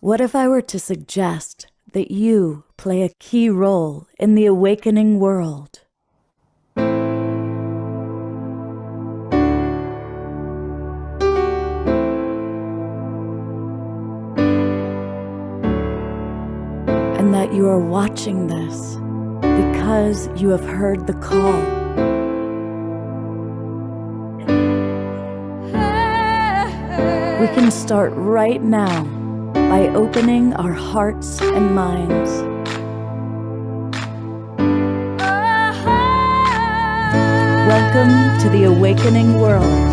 What if I were to suggest that you play a key role in the awakening world? And that you are watching this because you have heard the call. We can start right now by opening our hearts and minds. Welcome to the awakening world.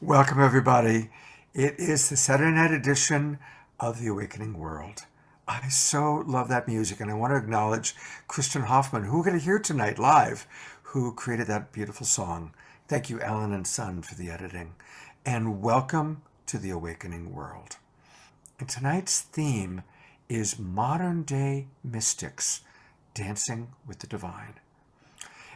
Welcome, everybody. It is the Saturday night edition of The Awakening World. I so love that music, and I want to acknowledge Kristen Hoffman, who we're going to hear tonight live, who created that beautiful song. Thank you, Alan and Son, for the editing. And welcome to The Awakening World. And tonight's theme is modern-day mystics dancing with the divine.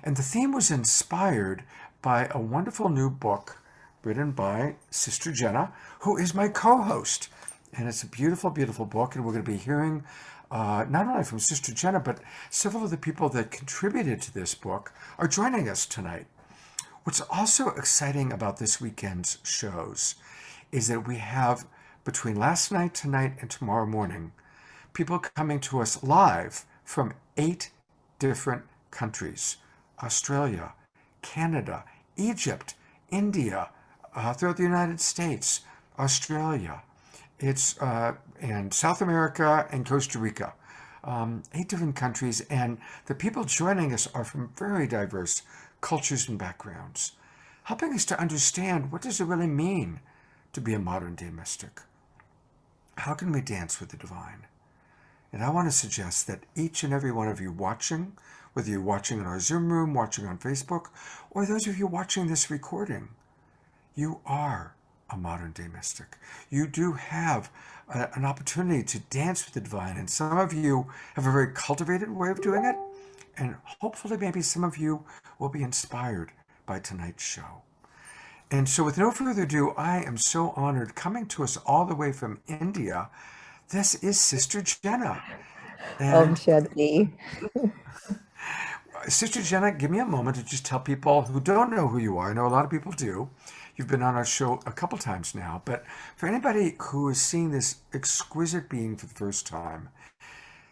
And the theme was inspired by a wonderful new book written by Sister Jenna, who is my co-host. And it's a beautiful, beautiful book. And we're going to be hearing not only from Sister Jenna, but several of the people that contributed to this book are joining us tonight. What's also exciting about this weekend's shows is that we have, between last night, tonight, and tomorrow morning, people coming to us live from 8 different countries: Australia, Canada, Egypt, India, throughout the United States, Australia, and South America and Costa Rica. 8 different countries, and the people joining us are from very diverse cultures and backgrounds, helping us to understand, what does it really mean to be a modern-day mystic? How can we dance with the divine? And I want to suggest that each and every one of you watching, whether you're watching in our Zoom room, watching on Facebook, or those of you watching this recording, you are a modern-day mystic. You do have an opportunity to dance with the divine, and some of you have a very cultivated way of doing it, and hopefully maybe some of you will be inspired by tonight's show. And so with no further ado, I am so honored, coming to us all the way from India, this is Sister Jenna. Om Shanti. Sister Jenna, give me a moment to just tell people who don't know who you are. I know a lot of people do. You've been on our show a couple times now, but for anybody who is seeing this exquisite being for the first time,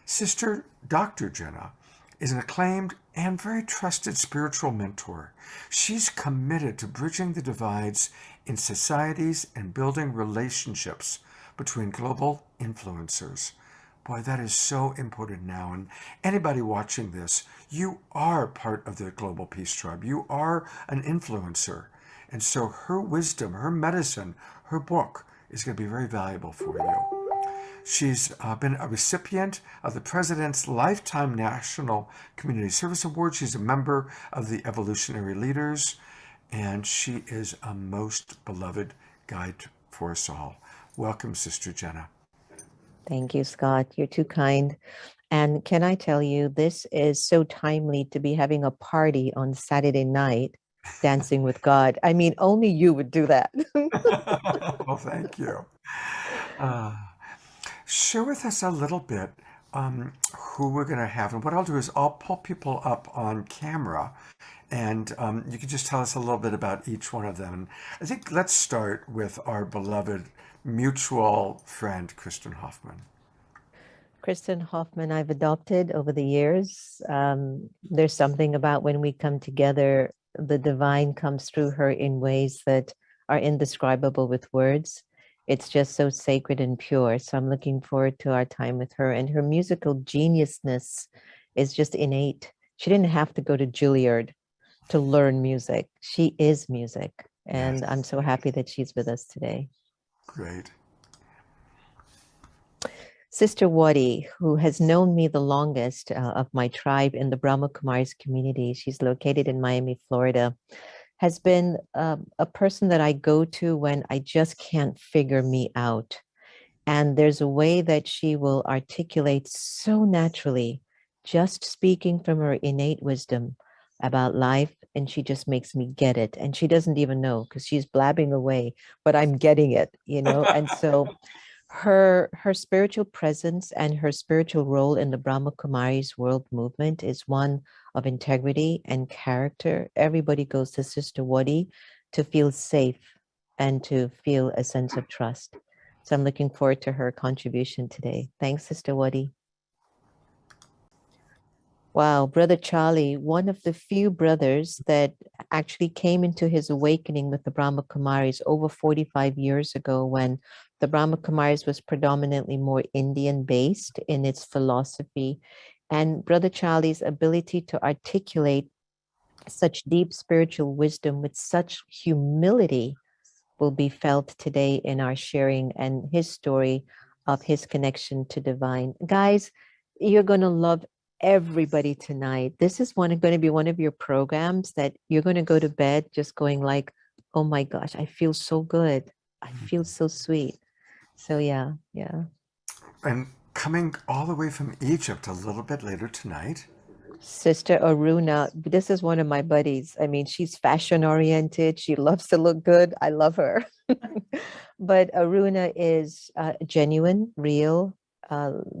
Sister Dr. Jenna is an acclaimed and very trusted spiritual mentor. She's committed to bridging the divides in societies and building relationships between global influencers. Boy, that is so important now. And anybody watching this, you are part of the Global Peace Tribe. You are an influencer. And so her wisdom, her medicine, her book is going to be very valuable for you. She's been a recipient of the President's Lifetime National Community Service Award. She's a member of the Evolutionary Leaders, and she is a most beloved guide for us all. Welcome, Sister Jenna. Thank you, Scott. You're too kind. And can I tell you, this is so timely to be having a party on Saturday night, dancing with God. I mean, only you would do that. Well, thank you. Share with us a little bit who we're going to have. And what I'll do is I'll pull people up on camera, and you can just tell us a little bit about each one of them. And I think let's start with our beloved mutual friend, Kristen Hoffman. Kristen Hoffman, I've adopted over the years. There's something about when we come together, the divine comes through her in ways that are indescribable with words. It's just so sacred and pure. So I'm looking forward to our time with her. And her musical geniusness is just innate. She didn't have to go to Juilliard to learn music. She is music. And Yes. I'm so happy that she's with us today. Great. Sister Waddy, who has known me the longest of my tribe in the Brahma Kumaris community, she's located in Miami, Florida, has been a person that I go to when I just can't figure me out. And there's a way that she will articulate so naturally, just speaking from her innate wisdom about life. And she just makes me get it. And she doesn't even know because she's blabbing away, but I'm getting it, you know? And so her spiritual presence and her spiritual role in the Brahma Kumaris world movement is one of integrity and character. Everybody goes to Sister Waddy to feel safe and to feel a sense of trust. So I'm looking forward to her contribution today. Thanks, Sister Waddy. Wow, Brother Charlie, one of the few brothers that actually came into his awakening with the Brahma Kumaris over 45 years ago, when the Brahma Kumaris was predominantly more Indian based in its philosophy. And Brother Charlie's ability to articulate such deep spiritual wisdom with such humility will be felt today in our sharing and his story of his connection to divine. Guys, you're going to love everybody tonight. This is going to be one of your programs that you're going to go to bed just going like, oh my gosh, I feel so good. I feel so sweet. So yeah. And coming all the way from Egypt a little bit later tonight. Sister Aruna, this is one of my buddies. I mean, she's fashion oriented. She loves to look good. I love her. But Aruna is genuine, real,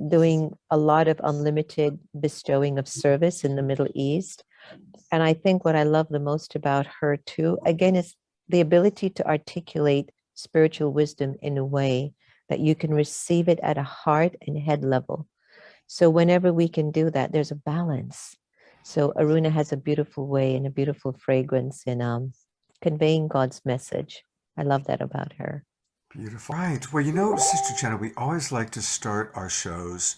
doing a lot of unlimited bestowing of service in the Middle East. And I think what I love the most about her too, again, is the ability to articulate spiritual wisdom in a way that you can receive it at a heart and head level. So whenever we can do that, there's a balance. So Aruna has a beautiful way and a beautiful fragrance in conveying God's message. I love that about her. Beautiful. Right. Well, you know, Sister Jenna, we always like to start our shows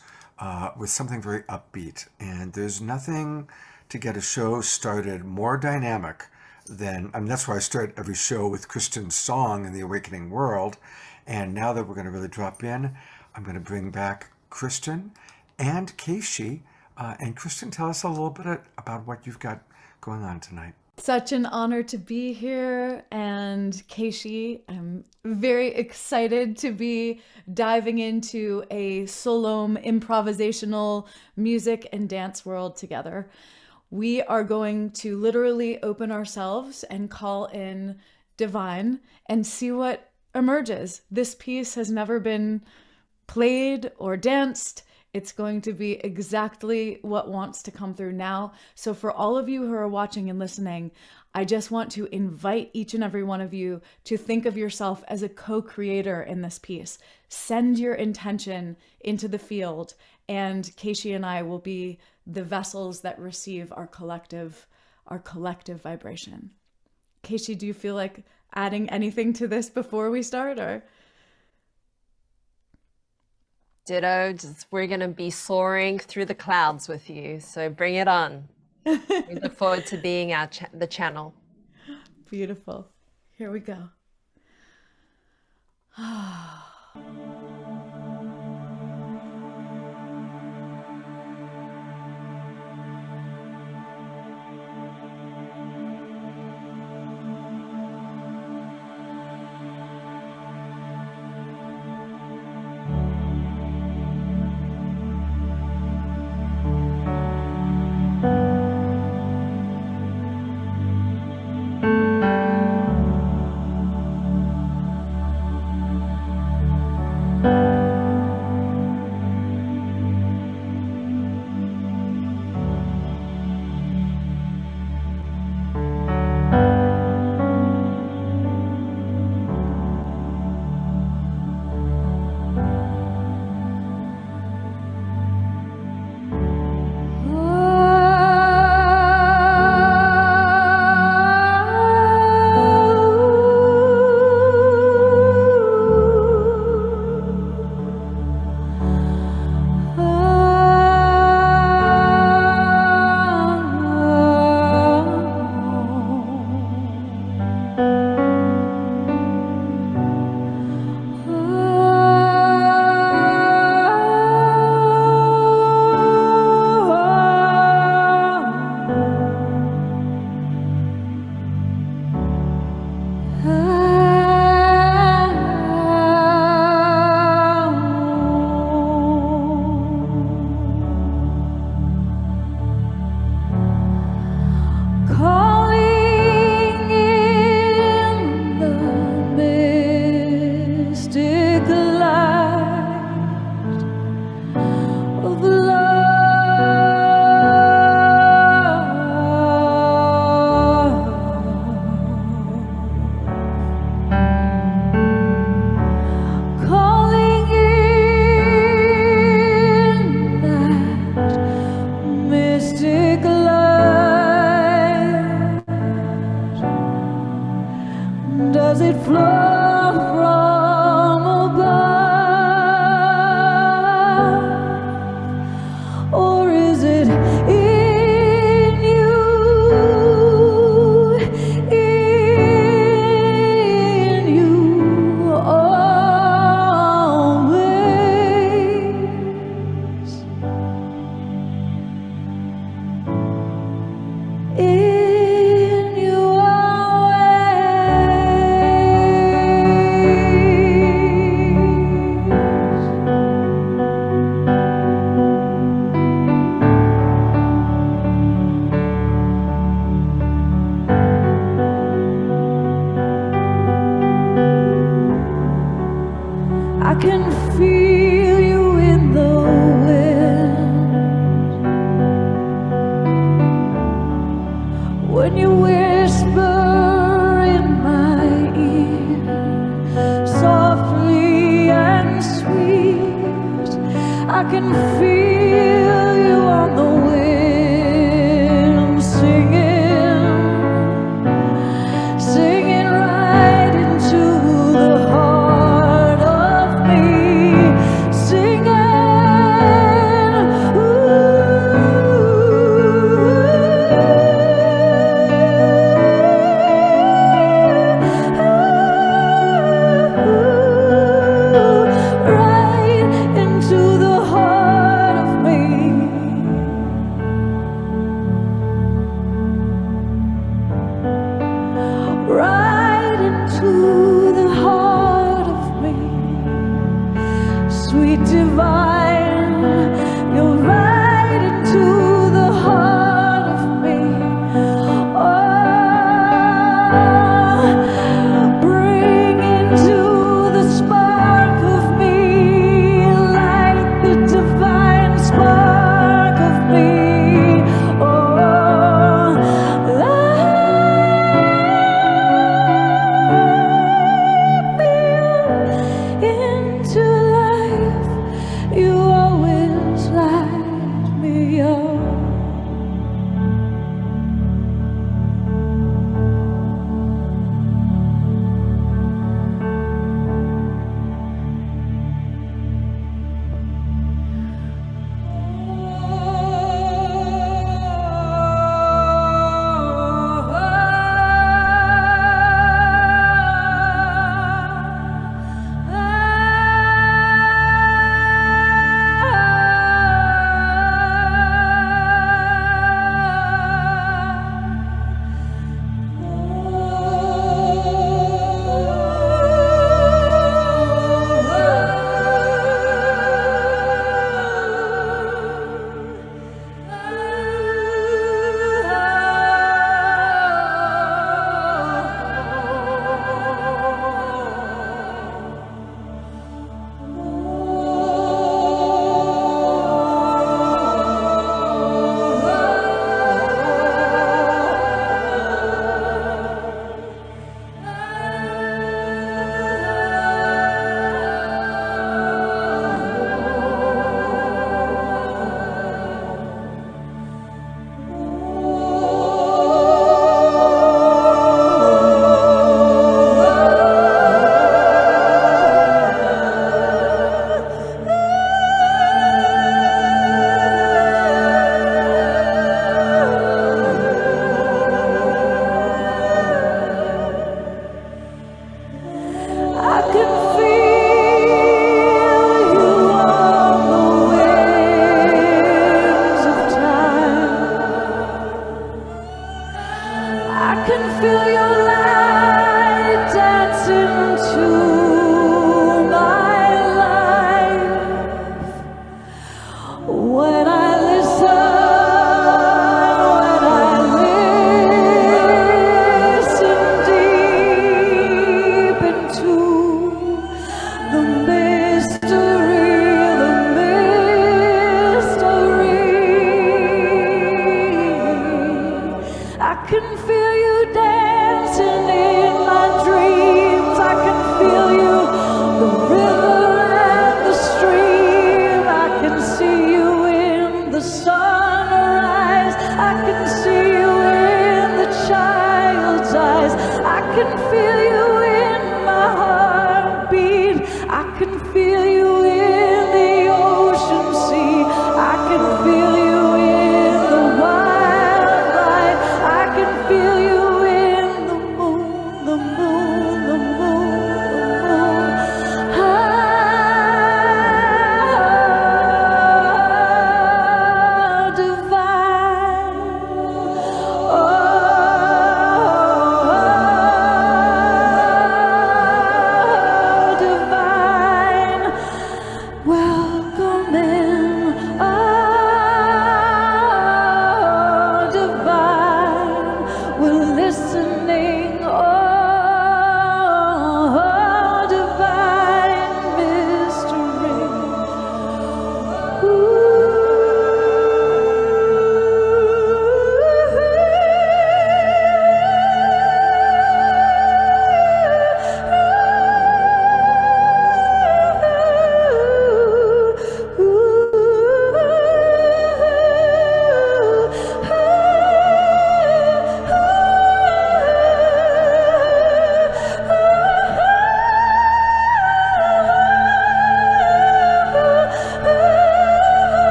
with something very upbeat. And there's nothing to get a show started more dynamic than, I mean, that's why I start every show with Christian's song in the Awakening World. And now that we're going to really drop in, I'm going to bring back Christian and Keishi. And Christian, tell us a little bit about what you've got going on tonight. Such an honor to be here, and Keishi, I'm very excited to be diving into a Solom improvisational music and dance world together. We are going to literally open ourselves and call in divine and see what emerges. This piece has never been played or danced. It's going to be exactly what wants to come through now. So for all of you who are watching and listening, I just want to invite each and every one of you to think of yourself as a co-creator in this piece. Send your intention into the field, and Keishi and I will be the vessels that receive our collective vibration. Keishi, do you feel like adding anything to this before we start, or? Ditto, we're going to be soaring through the clouds with you. So bring it on. We look forward to being the channel. Beautiful. Here we go.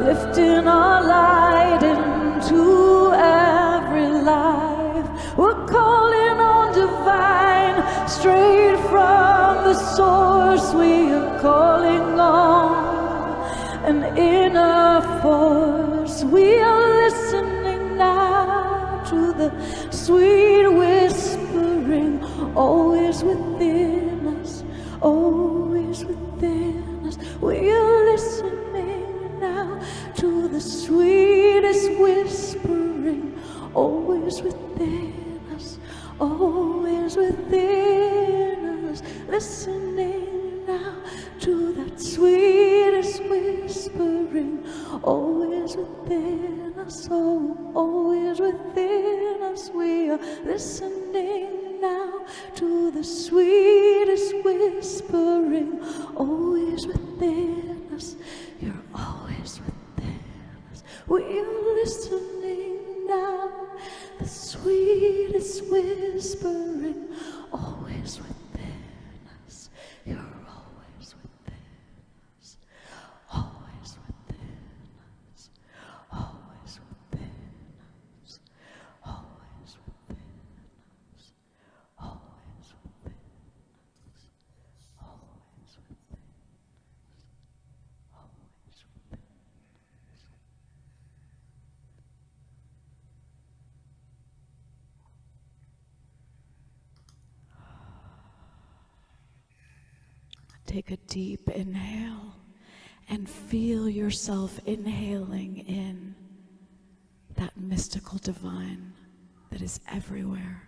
lifting our light into every life. We're calling on divine, straight from the source. We are calling on an inner force. We are listening now to the sweet whispering, always within us, always within us. We are listening now to the sweetest whispering, always within us, always within us. Listening now to that sweetest whispering, always within us, oh, always within us. We are listening now to the sweetest whispering, always within us. You're always within us. We are listening now, the sweetest whispering, always within us. You're always within us, always within us, always within us, always within us, always within us, always within us, always within us. Take a deep inhale and feel yourself inhaling in that mystical divine that is everywhere.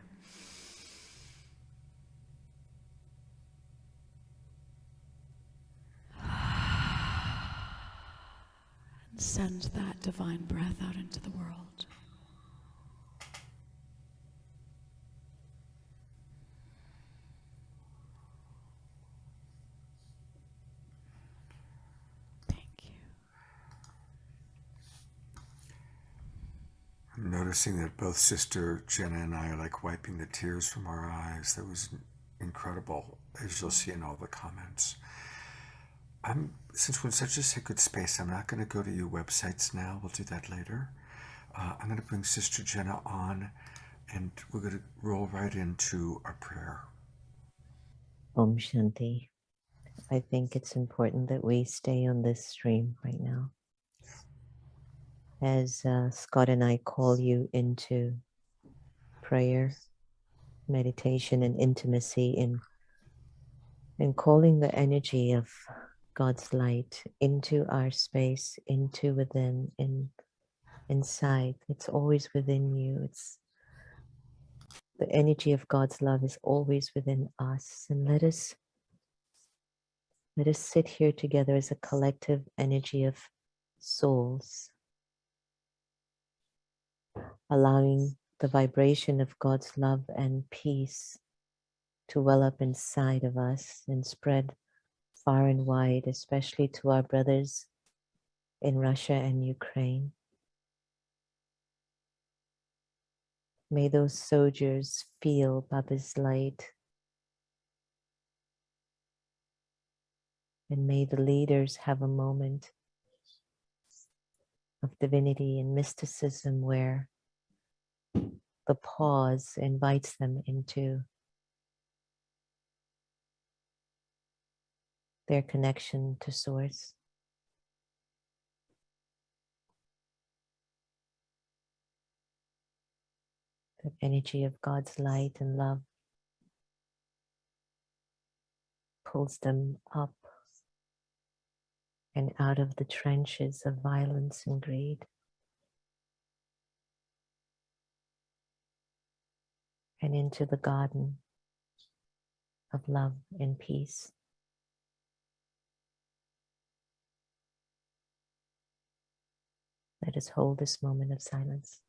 And send that divine breath out into the world. I'm noticing that both Sister Jenna and I are like wiping the tears from our eyes. That was incredible, as you'll see in all the comments. Since we're in such a sacred space, I'm not going to go to your websites now. We'll do that later. I'm going to bring Sister Jenna on, and we're going to roll right into our prayer. Om Shanti. I think it's important that we stay on this stream right now. As Scott and I call you into prayer, meditation, and intimacy in calling the energy of God's light into our space, into within, inside. It's always within you. It's the energy of God's love is always within us. And let us sit here together as a collective energy of souls, allowing the vibration of God's love and peace to well up inside of us and spread far and wide, especially to our brothers in Russia and Ukraine. May those soldiers feel Baba's light, and may the leaders have a moment of divinity and mysticism where the pause invites them into their connection to Source. The energy of God's light and love pulls them up and out of the trenches of violence and greed, and into the garden of love and peace. Let us hold this moment of silence.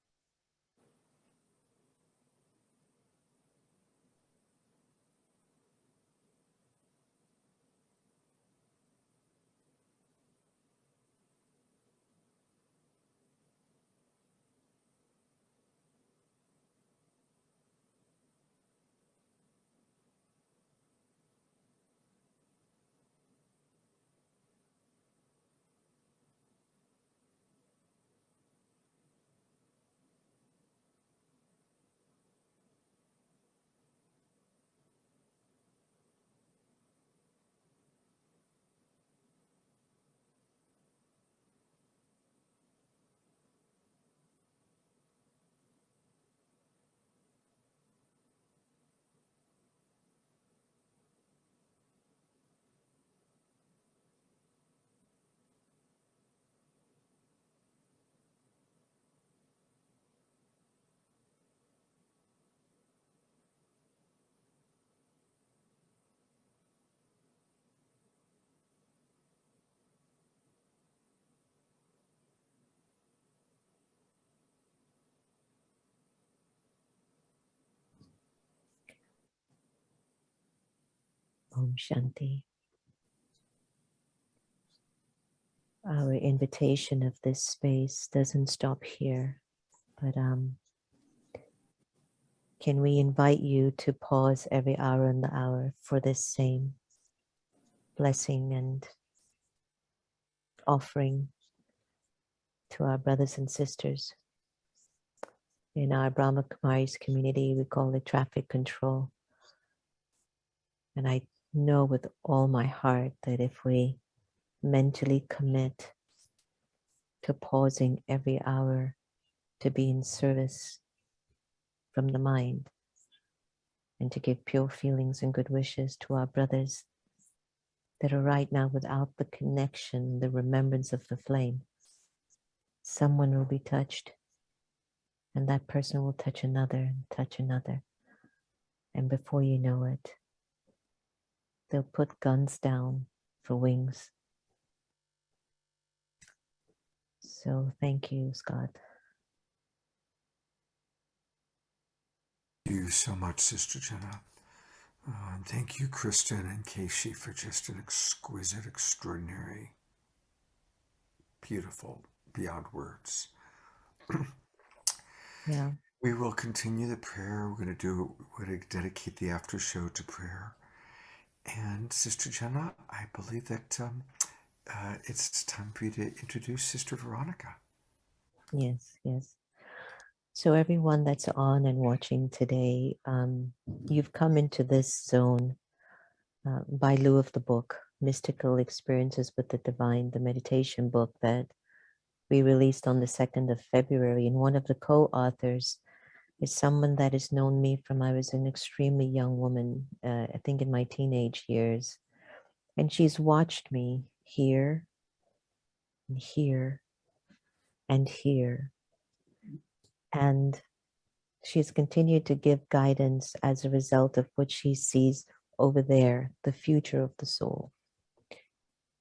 Om Shanti. Our invitation of this space doesn't stop here, but can we invite you to pause every hour in the hour for this same blessing and offering to our brothers and sisters. In our Brahma Kumaris community, we call it traffic control. And I know with all my heart that if we mentally commit to pausing every hour to be in service from the mind and to give pure feelings and good wishes to our brothers that are right now without the connection, the remembrance of the flame, someone will be touched, and that person will touch another and touch another. And before you know it, they'll put guns down for wings. So thank you, Scott. Thank you so much, Sister Jenna. And thank you, Kristen and Keishi, for just an exquisite, extraordinary, beautiful, beyond words. Yeah. We will continue the prayer. We're going to dedicate the after show to prayer. And Sister Jenna, I believe that it's time for you to introduce Sister Veronica. Yes, yes. So everyone that's on and watching today, you've come into this zone by lieu of the book, Mystical Experiences with the Divine, the meditation book that we released on the 2nd of February. And one of the co-authors is someone that has known me from I was an extremely young woman, I think in my teenage years. And she's watched me here and here and here. And she's continued to give guidance as a result of what she sees over there, the future of the soul.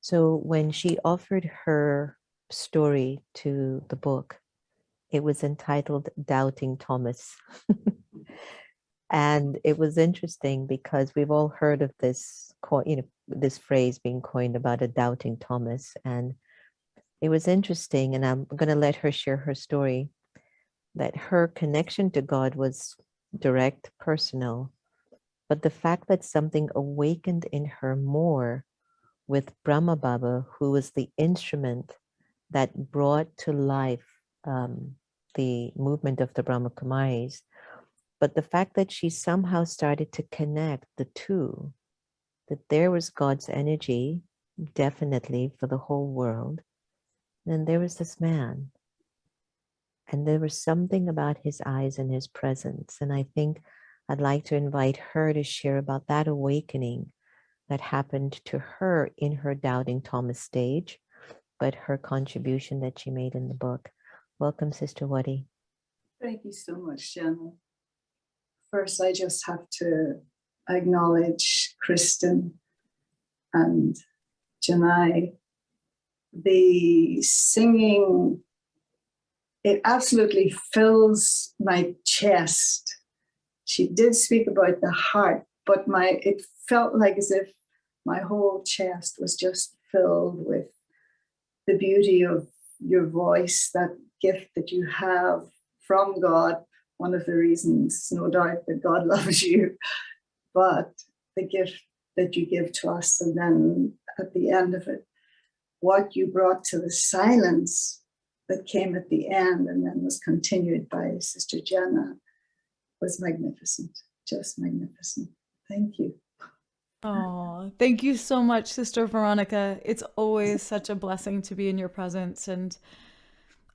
So when she offered her story to the book, it was entitled Doubting Thomas. And it was interesting because we've all heard of this, this phrase being coined about a doubting Thomas. And it was interesting, and I'm going to let her share her story, that her connection to God was direct, personal, but the fact that something awakened in her more with Brahma Baba, who was the instrument that brought to life the movement of the Brahma Kumaris, but the fact that she somehow started to connect the two, that there was God's energy, definitely for the whole world, and there was this man. And there was something about his eyes and his presence. And I think I'd like to invite her to share about that awakening that happened to her in her Doubting Thomas stage, but her contribution that she made in the book. Welcome, Sister Waddy. Thank you so much, Jenna. First, I just have to acknowledge Kristen and Janai. The singing, it absolutely fills my chest. She did speak about the heart, but it felt like as if my whole chest was just filled with the beauty of your voice, that gift that you have from God. One of the reasons, no doubt, that God loves you, but the gift that you give to us. And then at the end of it, what you brought to the silence that came at the end and then was continued by Sister Jenna was magnificent, just magnificent. Thank you. Oh, thank you so much, Sister Veronica. It's always such a blessing to be in your presence, and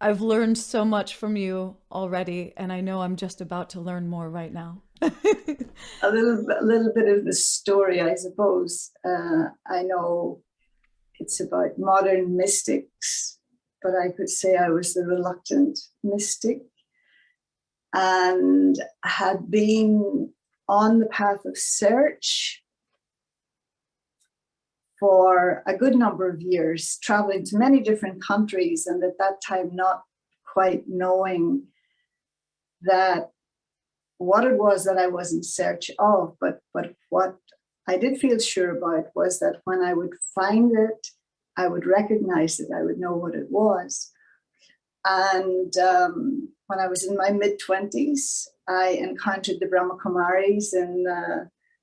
I've learned so much from you already, and I know I'm just about to learn more right now. A little bit of the story, I suppose. I know it's about modern mystics, but I could say I was the reluctant mystic and had been on the path of search for a good number of years, traveling to many different countries, and at that time not quite knowing that what it was that I was in search of, but what I did feel sure about was that when I would find it, I would recognize it, I would know what it was. And when I was in my mid-20s, I encountered the Brahma Kumaris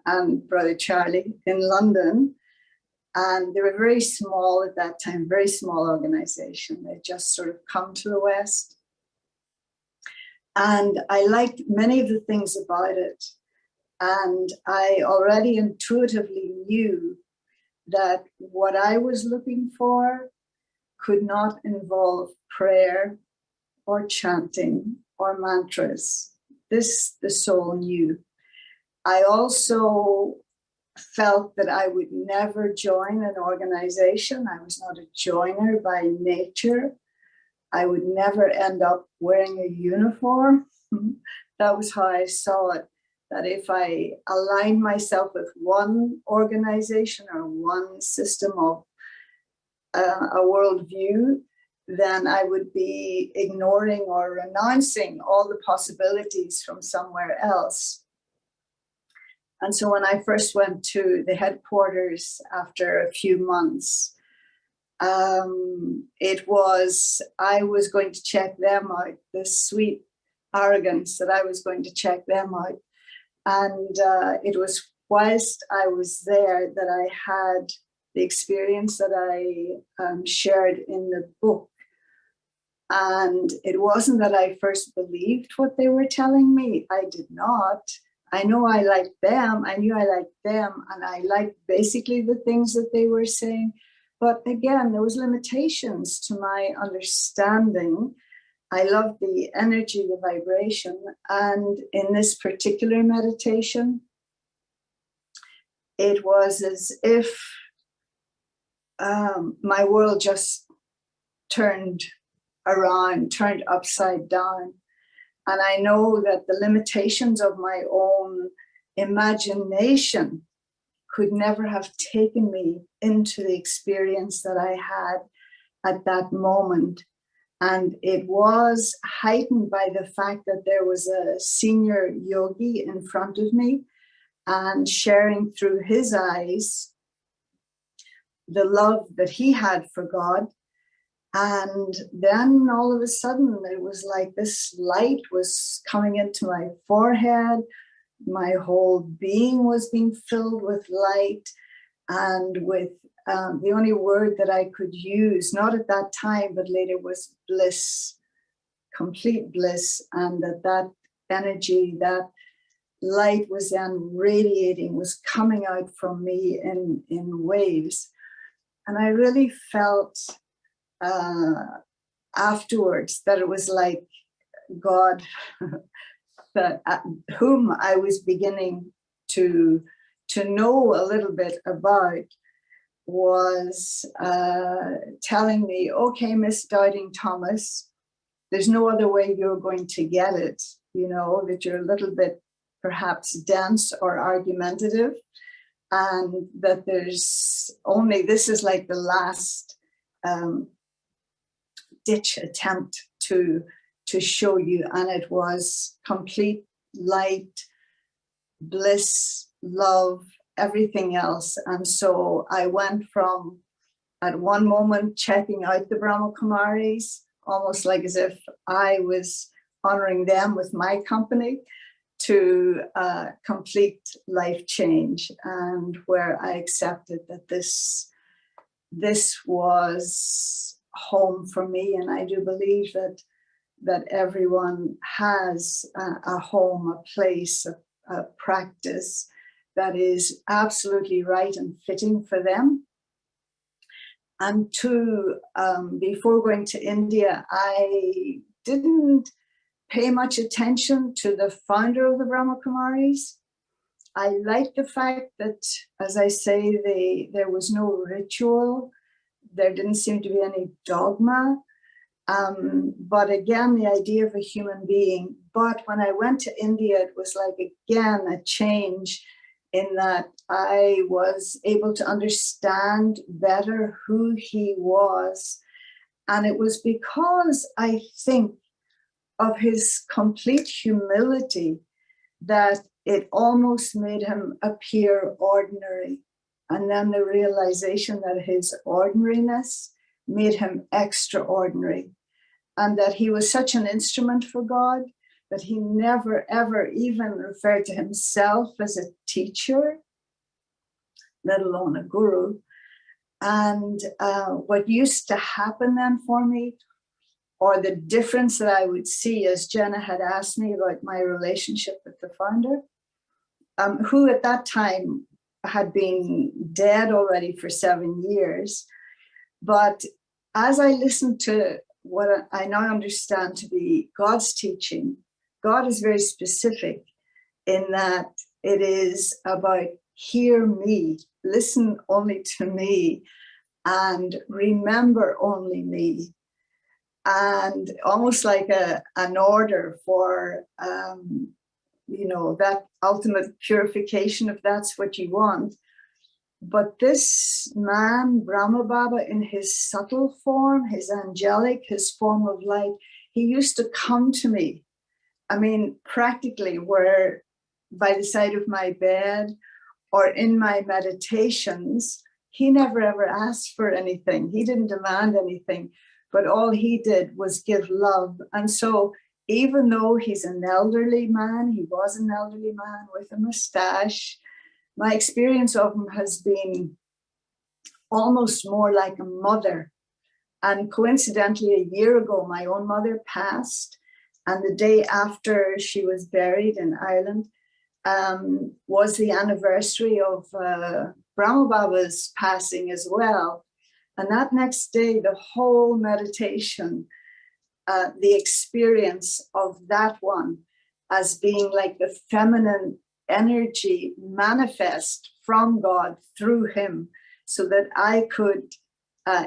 and Brother Charlie in London. And they were very small at that time, very small organization. They just sort of come to the West. And I liked many of the things about it. And I already intuitively knew that what I was looking for could not involve prayer or chanting or mantras. This the soul knew. I also felt that I would never join an organization. I was not a joiner by nature. I would never end up wearing a uniform. That was how I saw it, that if I aligned myself with one organization or one system of a worldview, then I would be ignoring or renouncing all the possibilities from somewhere else. And so when I first went to the headquarters after a few months, I was going to check them out, this sweet arrogance that I was going to check them out. And it was whilst I was there that I had the experience that I shared in the book. And it wasn't that I first believed what they were telling me. I did not. I know I liked them. I knew I liked them. And I liked basically the things that they were saying. But again, there was limitations to my understanding. I loved the energy, the vibration. And in this particular meditation, it was as if my world just turned around, turned upside down. And I know that the limitations of my own imagination could never have taken me into the experience that I had at that moment. And it was heightened by the fact that there was a senior yogi in front of me and sharing through his eyes the love that he had for God. And then all of a sudden, it was like this light was coming into my forehead. My whole being was being filled with light and with the only word that I could use, not at that time, but later, was bliss, complete bliss. And that energy, that light was then radiating, was coming out from me in waves. And I really felt afterwards that it was like God, that whom I was beginning to know a little bit about, was telling me, okay, Miss Doubting Thomas, there's no other way you're going to get it, that you're a little bit perhaps dense or argumentative, and that there's only, this is like the last ditch attempt to show you. And it was complete light, bliss, love, everything else. And so I went from, at one moment, checking out the Brahma Kumaris, almost like as if I was honoring them with my company, to complete life change, and where I accepted that this was home for me. And I do believe that everyone has a home, a place, a practice that is absolutely right and fitting for them. And before going to India, I didn't pay much attention to the founder of the Brahma Kumaris. I liked the fact that, as I say, there was no ritual. There didn't seem to be any dogma. But again, the idea of a human being. But when I went to India, it was like, again, a change in that I was able to understand better who he was. And it was because, I think, of his complete humility that it almost made him appear ordinary. And then the realization that his ordinariness made him extraordinary, and that he was such an instrument for God that he never, ever even referred to himself as a teacher, let alone a guru. And what used to happen then for me, or the difference that I would see, as Jenna had asked me about my relationship with the founder, who at that time had been dead already for 7 years. But as I listened to what I now understand to be God's teaching, God is very specific in that it is about hear me, listen only to me, and remember only me. And almost like an order for, that ultimate purification, if that's what you want. But this man, Brahma Baba, in his subtle form, his angelic, his form of light, he used to come to me. I mean, practically where by the side of my bed or in my meditations, he never ever asked for anything. He didn't demand anything, but all he did was give love. And so even though he's an elderly man, he was an elderly man with a mustache, my experience of him has been almost more like a mother. And coincidentally, a year ago, my own mother passed. And the day after she was buried in Ireland was the anniversary of Brahma Baba's passing as well. And that next day, the whole meditation, the experience of that one as being like the feminine energy manifest from God through him, so that I could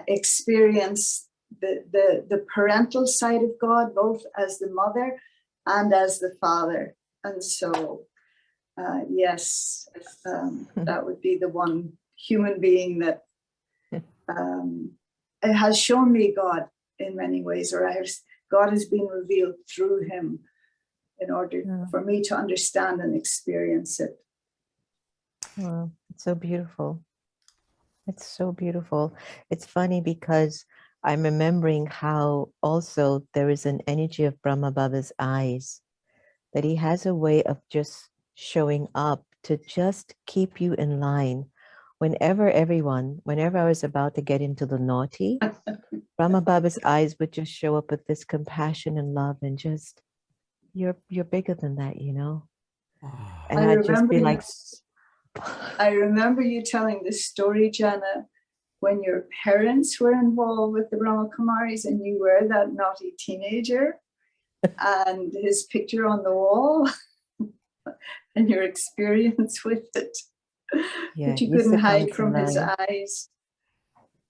experience the parental side of God, both as the mother and as the father. And so, yes, that would be the one human being that it has shown me God in many ways, or God has been revealed through him in order for me to understand and experience it. Oh, it's so beautiful. It's so beautiful. It's funny because I'm remembering how also there is an energy of Brahma Baba's eyes, that he has a way of just showing up to just keep you in line. Whenever I was about to get into the naughty, Brahma Baba's eyes would just show up with this compassion and love and just, you're bigger than that, you know? And I'd just be like... I remember you telling this story, Jenna, when your parents were involved with the Brahma Kumaris and you were that naughty teenager, and his picture on the wall and your experience with it. Yeah, that you couldn't hide from his eyes.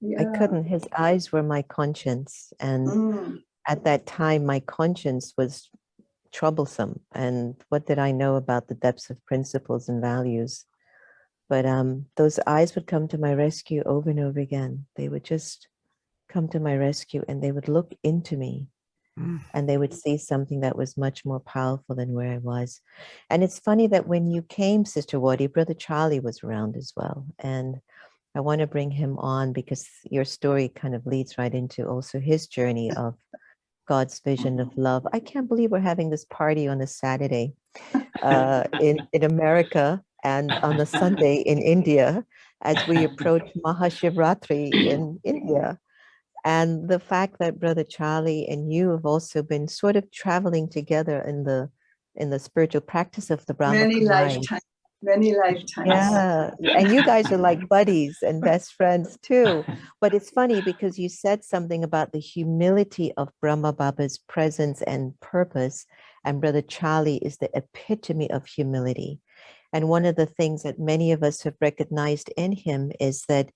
Yeah. I couldn't. His eyes were my conscience. And at that time, my conscience was troublesome. And what did I know about the depths of principles and values? But those eyes would come to my rescue over and over again. They would just come to my rescue and they would look into me and they would see something that was much more powerful than where I was. And it's funny that when you came, Sister Waddy, Brother Charlie was around as well. And I want to bring him on because your story kind of leads right into also his journey of God's vision of love. I can't believe we're having this party on a Saturday in America and on a Sunday in India as we approach Mahashivratri in India. And the fact that Brother Charlie and you have also been sort of traveling together in the spiritual practice of the Brahma Kumaris. Many lifetimes. Yeah, and you guys are like buddies and best friends too. But it's funny because you said something about the humility of Brahma Baba's presence and purpose, and Brother Charlie is the epitome of humility. And one of the things that many of us have recognized in him is that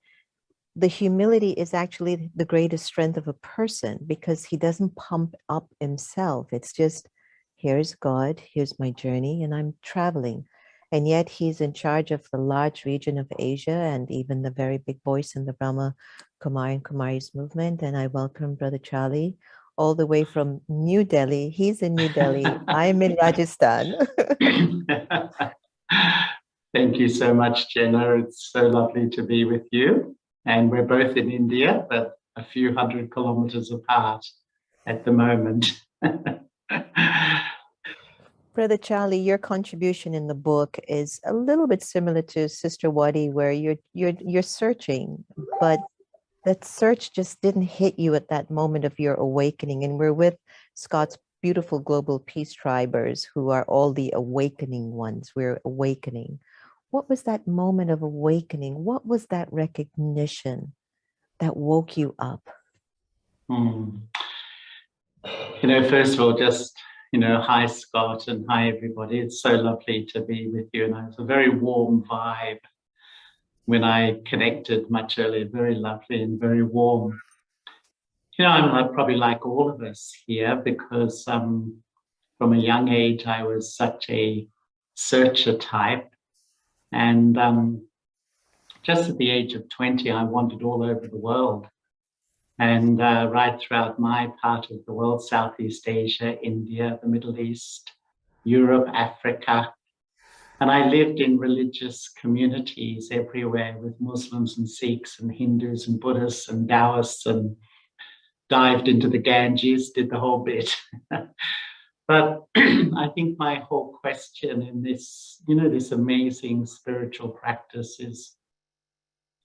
the humility is actually the greatest strength of a person because he doesn't pump up himself. It's just, here's God, here's my journey, and I'm traveling. And yet he's in charge of the large region of Asia and even the very big voice in the Brahma Kumari and Kumaris movement. And I welcome Brother Charlie all the way from New Delhi. He's in New Delhi. I'm in Rajasthan. Thank you so much, Jenna. It's so lovely to be with you. And we're both in India, but a few hundred kilometers apart at the moment. Brother Charlie, your contribution in the book is a little bit similar to Sister Waddy, where you're searching, but that search just didn't hit you at that moment of your awakening. And we're with Scott's beautiful global peace tribers, who are all the awakening ones. We're awakening. What was that moment of awakening? What was that recognition that woke you up? First of all, just, hi, Scott, and hi, everybody. It's so lovely to be with you. And it's a very warm vibe when I connected much earlier, very lovely and very warm. I'm probably like all of us here, because from a young age, I was such a searcher type. And just at the age of 20, I wandered all over the world. And right throughout my part of the world, Southeast Asia, India, the Middle East, Europe, Africa. And I lived in religious communities everywhere with Muslims and Sikhs and Hindus and Buddhists and Taoists, and dived into the Ganges, did the whole bit. But I think my whole question in this, this amazing spiritual practice is,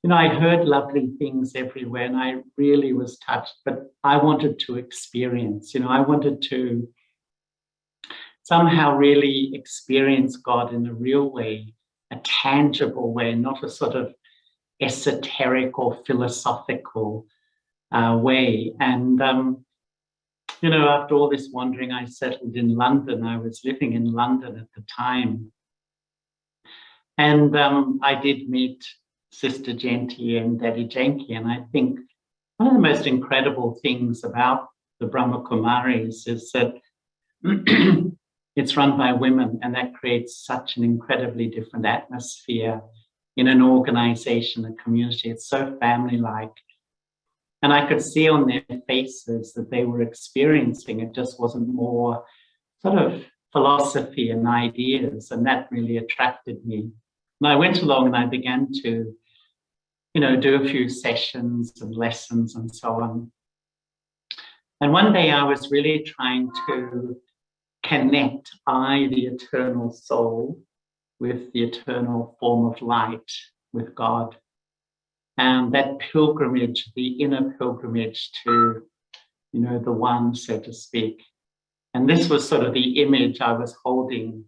I heard lovely things everywhere and I really was touched, but I wanted to experience, I wanted to somehow really experience God in a real way, a tangible way, not a sort of esoteric or philosophical way. And, after all this wandering, I settled in London. I was living in London at the time. And I did meet Sister Genti and Daddy Janki. And I think one of the most incredible things about the Brahma Kumaris is that it's run by women, and that creates such an incredibly different atmosphere in an organization, a community. It's so family-like. And I could see on their faces that they were experiencing it just wasn't more sort of philosophy and ideas, and that really attracted me. And I went along and I began to, do a few sessions and lessons and so on. And one day I was really trying to connect the eternal soul, with the eternal form of light, with God. And that pilgrimage, the inner pilgrimage to, the one, so to speak. And this was sort of the image I was holding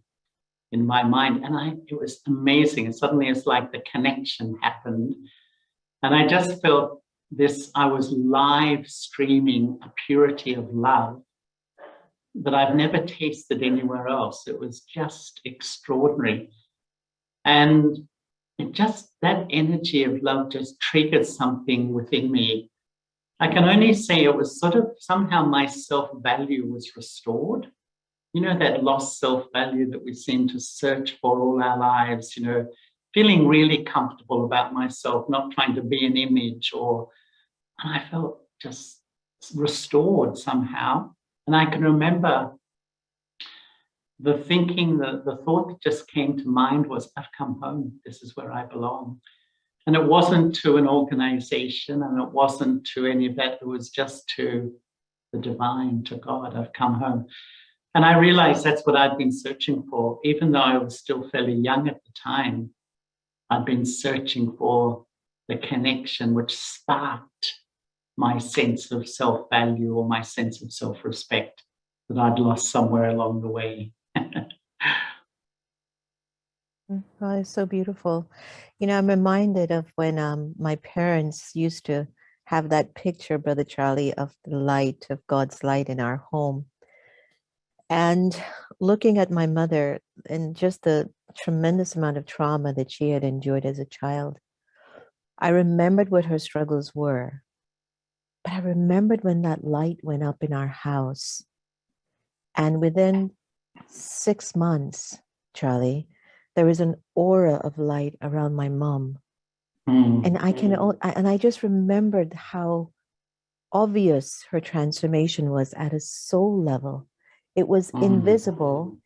in my mind. And it was amazing. And suddenly it's like the connection happened. And I just felt I was live streaming a purity of love that I've never tasted anywhere else. It was just extraordinary. And that energy of love just triggered something within me. I can only say it was sort of somehow my self-value was restored. That lost self-value that we seem to search for all our lives, feeling really comfortable about myself, not trying to be an image, and I felt just restored somehow. And I can remember the thought that just came to mind was, I've come home. This is where I belong. And it wasn't to an organization, and it wasn't to any of that. It was just to the divine, to God. I've come home. And I realized that's what I'd been searching for. Even though I was still fairly young at the time, I'd been searching for the connection which sparked my sense of self-value or my sense of self-respect that I'd lost somewhere along the way. Oh, it's so beautiful. I'm reminded of when my parents used to have that picture, Brother Charlie, of the light, of God's light in our home. And looking at my mother and just the tremendous amount of trauma that she had endured as a child, I remembered what her struggles were. But I remembered when that light went up in our house. And within 6 months, Charlie, there was an aura of light around my mom. And I just remembered how obvious her transformation was at a soul level. It was invisible,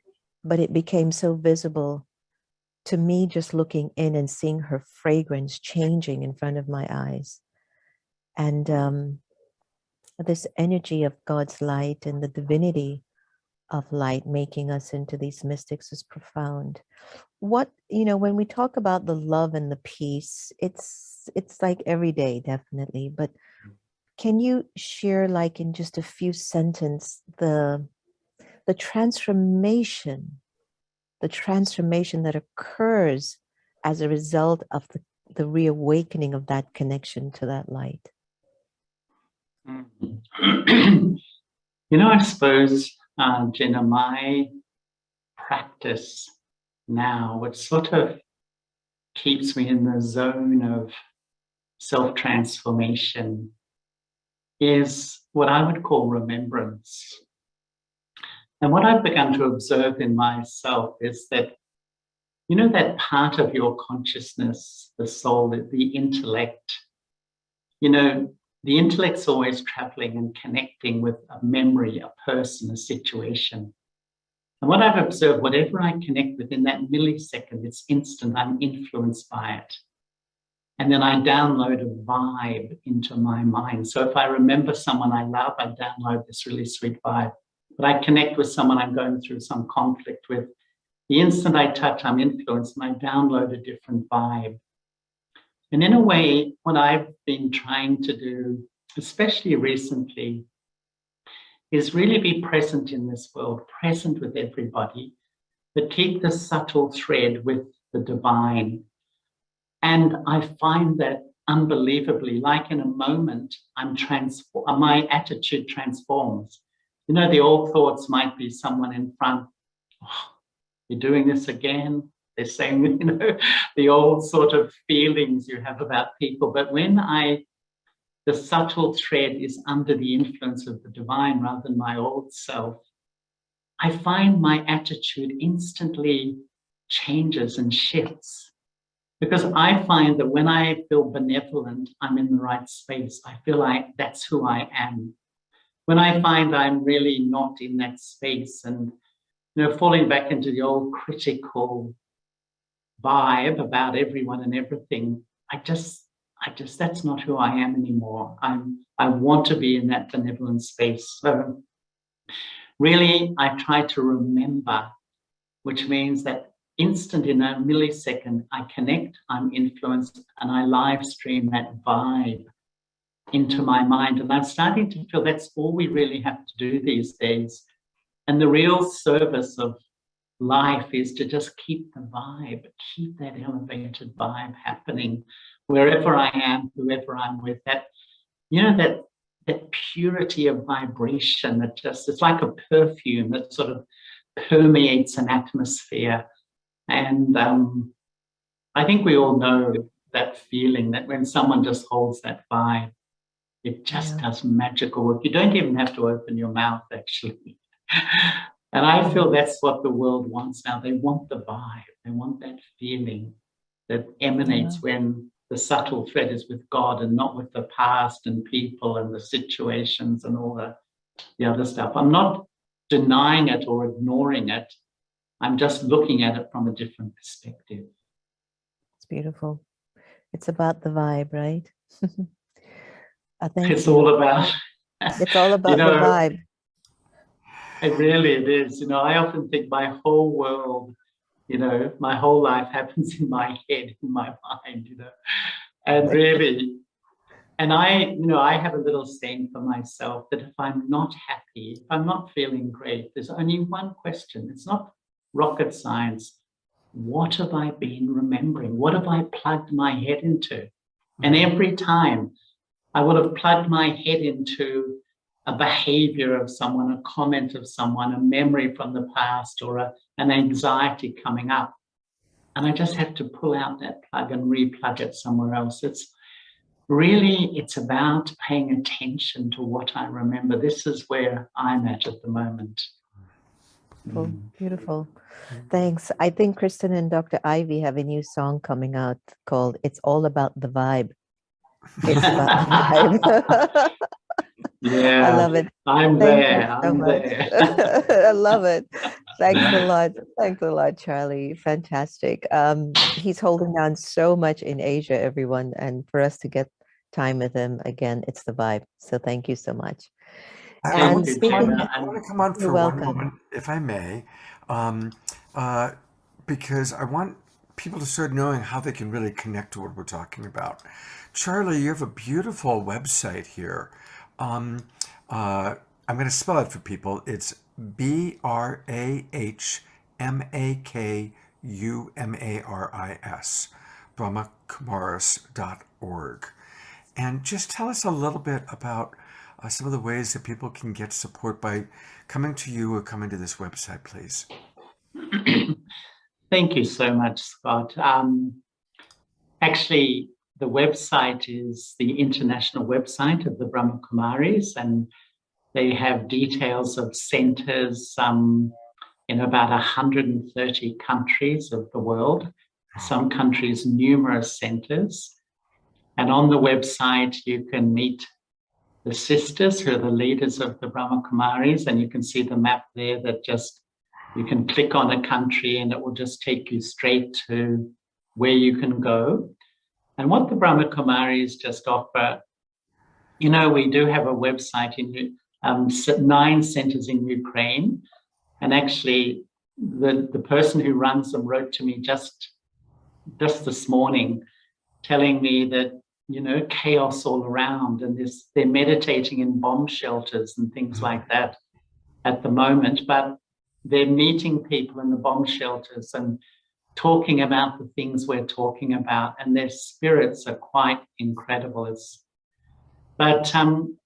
but it became so visible to me just looking in and seeing her fragrance changing in front of my eyes. And this energy of God's light and the divinity of light making us into these mystics is profound. What, when we talk about the love and the peace, it's like every day, definitely. But can you share, like in just a few sentences, the transformation that occurs as a result of the reawakening of that connection to that light? I suppose, Jenna, my practice now, which sort of keeps me in the zone of self-transformation, is what I would call remembrance. And what I've begun to observe in myself is that, that part of your consciousness, the soul, the intellect, the intellect's always traveling and connecting with a memory, a person, a situation. And what I've observed, whatever I connect with in that millisecond, it's instant, I'm influenced by it. And then I download a vibe into my mind. So if I remember someone I love, I download this really sweet vibe. But I connect with someone I'm going through some conflict with. The instant I touch, I'm influenced and I download a different vibe. And in a way, what I've been trying to do, especially recently, is really be present in this world, present with everybody, but keep the subtle thread with the divine. And I find that unbelievably, like in a moment, my attitude transforms. The old thoughts might be someone in front, oh, you're doing this again. They're saying, the old sort of feelings you have about people. But when the subtle thread is under the influence of the divine rather than my old self, I find my attitude instantly changes and shifts. Because I find that when I feel benevolent, I'm in the right space. I feel like that's who I am. When I find I'm really not in that space and, falling back into the old critical vibe about everyone and everything, I just that's not who I am anymore. I want to be in that benevolent space. So really, I try to remember, which means that instant, in a millisecond, I connect, I'm influenced, and I live stream that vibe into my mind. And I'm starting to feel that's all we really have to do these days. And the real service of life is to just keep the vibe, keep that elevated vibe happening wherever I am, whoever I'm with. That, that purity of vibration that it's like a perfume that sort of permeates an atmosphere. And I think we all know that feeling that when someone just holds that vibe, it just does magical work. You don't even have to open your mouth, actually. And I feel that's what the world wants now. They want the vibe. They want that feeling that emanates when the subtle thread is with God and not with the past and people and the situations and all the other stuff. I'm not denying it or ignoring it. I'm just looking at it from a different perspective. It's beautiful. It's about the vibe, right? It's all about the vibe. It is. I often think my whole world, my whole life happens in my head, in my mind, and really, and I have a little saying for myself that if I'm not happy, if I'm not feeling great, there's only one question. It's not rocket science. What have I been remembering? What have I plugged my head into? And every time I would have plugged my head into a behavior of someone, a comment of someone, a memory from the past, or an anxiety coming up. And I just have to pull out that plug and replug it somewhere else. It's about paying attention to what I remember. This is where I'm at the moment. Beautiful. Thanks. I think Kristen and Dr. Ivy have a new song coming out called It's All About the Vibe. It's about the vibe. I Yeah, love it. I'm Thank you there. so I'm much. there. I love it. Thanks a lot. Thanks a lot, Charlie. Fantastic. He's holding down so much in Asia, everyone, and for us to get time with him again, it's the vibe. So thank you so much. I Thank And want, you, I want, speaking, Jenna. I want And to come on you're for one welcome. moment, if I may, um, uh, because I want people to start knowing how they can really connect to what we're talking about. Charlie, you have a beautiful website here. Um, I'm going to spell it for people. It's BRAHMAKUMARIS, brahmakumaris.org. And just tell us a little bit about some of the ways that people can get support by coming to you or coming to this website, please. thank you so much, Scott. Actually, the website is the international website of the Brahma Kumaris, and they have details of centers in about 130 countries of the world, some countries, numerous centers. And on the website, you can meet the sisters who are the leaders of the Brahma Kumaris, and you can see the map there that just, you can click on a country and it will just take you straight to where you can go. And what the Brahma Kumaris just offer, you know, we do have a website in 9 centers in Ukraine. And actually, the person who runs them wrote to me just this morning, telling me that, you know, chaos all around, and they're meditating in bomb shelters and things like that at the moment, but they're meeting people in the bomb shelters and talking about the things we're talking about, and their spirits are quite incredible. But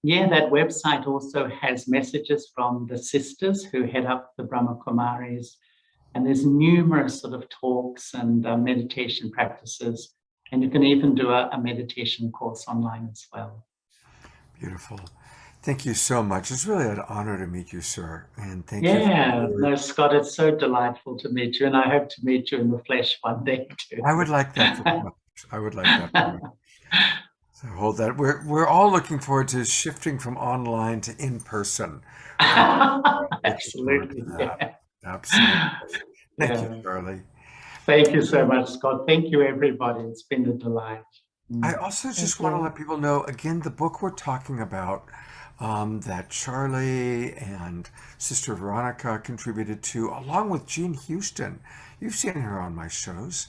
yeah, that website also has messages from the sisters who head up the Brahma Kumaris, and there's numerous sort of talks and meditation practices, and you can even do a meditation course online as well. Beautiful. Thank you so much. It's really an honor to meet you, sir. And thank you Yeah, for no, Scott, it's so delightful to meet you, and I hope to meet you in the flesh one day too. I would like that very much. I would like that very much. So hold that. We're all looking forward to shifting from online to in person. Absolutely. Yeah. Absolutely. Thank you, Yeah. Charlie. Thank you so much, Scott. Thank you, everybody. It's been a delight. I also just Thank want to you. let people know again the book we're talking about that Charlie and Sister Veronica contributed to, along with Jean Houston. You've seen her on my shows.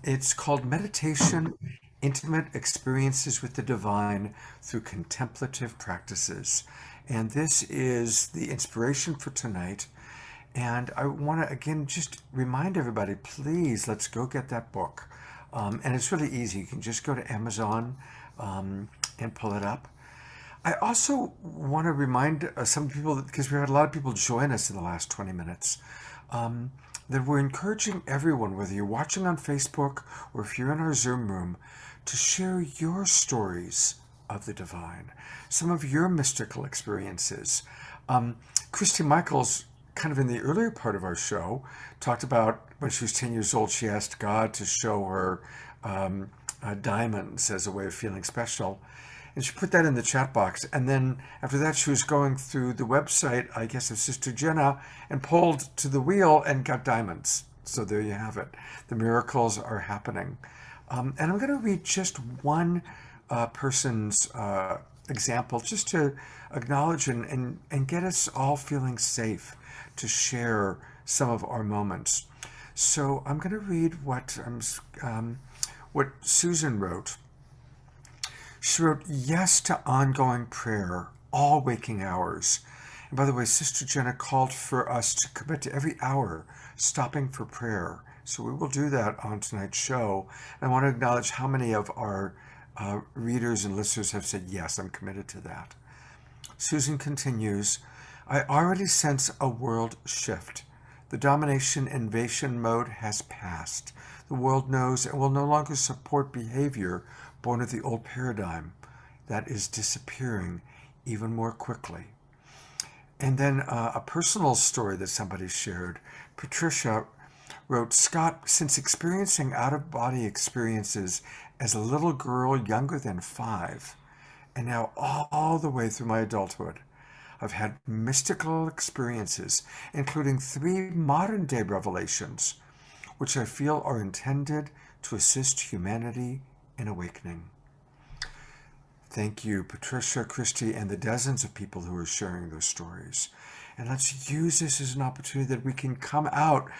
It's called Meditation Intimate Experiences with the Divine Through Contemplative Practices. And this is the inspiration for tonight. And I want to again just remind everybody, please, let's go get that book. And it's really easy. You can just go to Amazon and pull it up. I also want to remind some people, because we had a lot of people join us in the last 20 minutes, that we're encouraging everyone, whether you're watching on Facebook or if you're in our Zoom room, to share your stories of the divine, some of your mystical experiences. Christy Michaels, kind of in the earlier part of our show, talked about when she was 10 years old, she asked God to show her diamonds as a way of feeling special. And she put that in the chat box. And then after that, she was going through the website, I guess, of Sister Jenna, and pulled to the wheel and got diamonds. So there you have it. The miracles are happening. And I'm going to read just one person's example, just to acknowledge and get us all feeling safe to share some of our moments. So I'm going to read what Susan wrote. She wrote, yes to ongoing prayer, all waking hours. And by the way, Sister Jenna called for us to commit to every hour stopping for prayer. So we will do that on tonight's show. And I want to acknowledge how many of our readers and listeners have said, yes, I'm committed to that. Susan continues, I already sense a world shift. The domination invasion mode has passed. The world knows and will no longer support behavior born of the old paradigm that is disappearing even more quickly. And then a personal story that somebody shared. Patricia wrote, Scott, since experiencing out-of-body experiences as a little girl younger than 5, And now all the way through my adulthood, I've had mystical experiences, including 3 modern-day revelations, which I feel are intended to assist humanity in awakening. Thank you, Patricia, Christy, and the dozens of people who are sharing those stories. And let's use this as an opportunity that we can come out.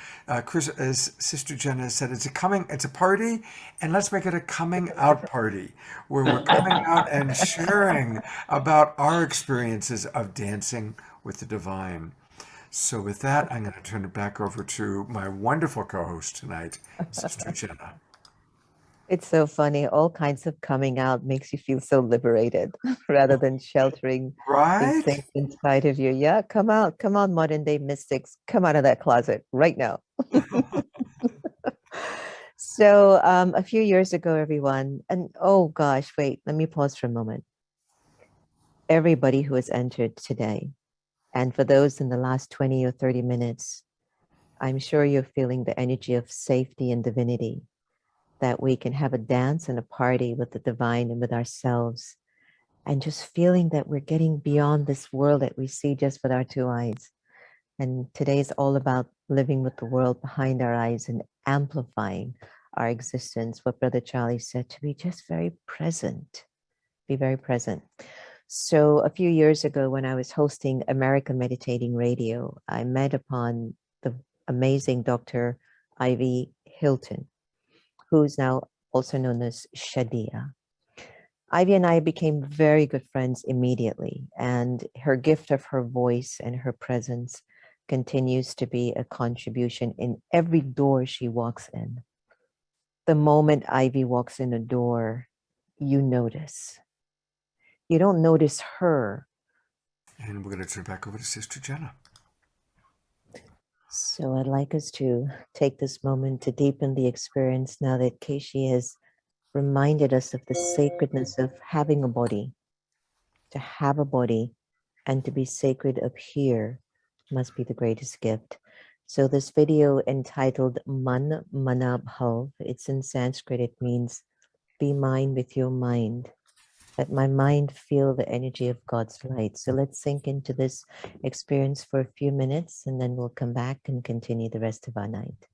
Chris, as Sister Jenna said, it's a party, and let's make it a coming out party where we're coming out and sharing about our experiences of dancing with the divine. So with that, I'm going to turn it back over to my wonderful co-host tonight, Sister Jenna. It's so funny. All kinds of coming out makes you feel so liberated rather than sheltering these things inside of you. Yeah, come out. Come on, modern day mystics. Come out of that closet right now. So a few years ago, everyone, and oh gosh, wait, let me pause for a moment. Everybody who has entered today, and for those in the last 20 or 30 minutes, I'm sure you're feeling the energy of safety and divinity, that we can have a dance and a party with the divine and with ourselves, and just feeling that we're getting beyond this world that we see just with our 2 eyes. And today is all about living with the world behind our eyes and amplifying our existence. What Brother Charlie said, to be just very present, be very present. So a few years ago, when I was hosting American Meditating Radio, I met upon the amazing Dr. Ivy Hilton, who's now also known as Shadia. Ivy and I became very good friends immediately, and her gift of her voice and her presence continues to be a contribution in every door she walks in. The moment Ivy walks in a door, you notice. You don't notice her. And we're going to turn back over to Sister Jenna. So I'd like us to take this moment to deepen the experience now that Keishi has reminded us of the sacredness of having a body. To have a body and to be sacred up here must be the greatest gift. So this video entitled Man Mana Bhav, it's in Sanskrit, it means be mine with your mind. Let my mind feel the energy of God's light. So let's sink into this experience for a few minutes, and then we'll come back and continue the rest of our night.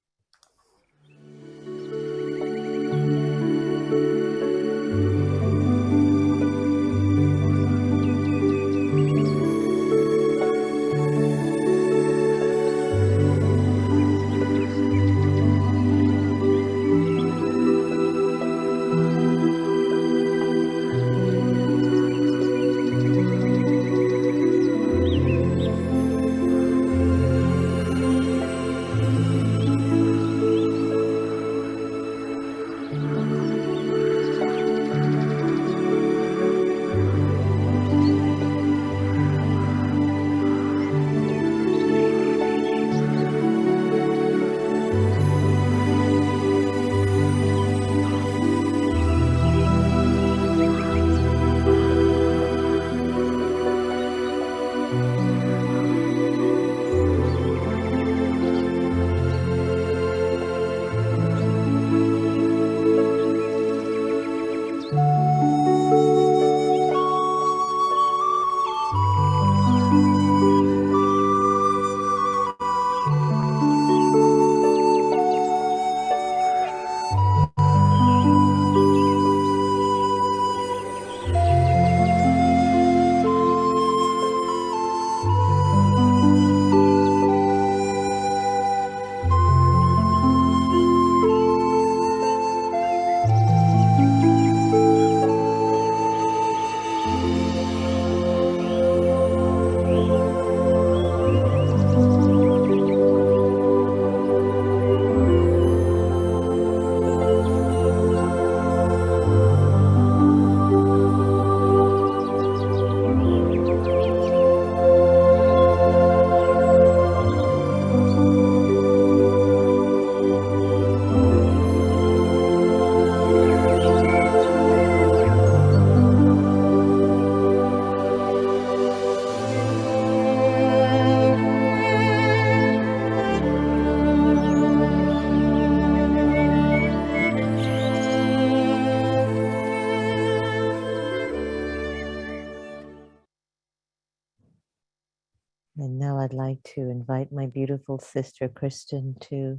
like to invite my beautiful sister Kristen to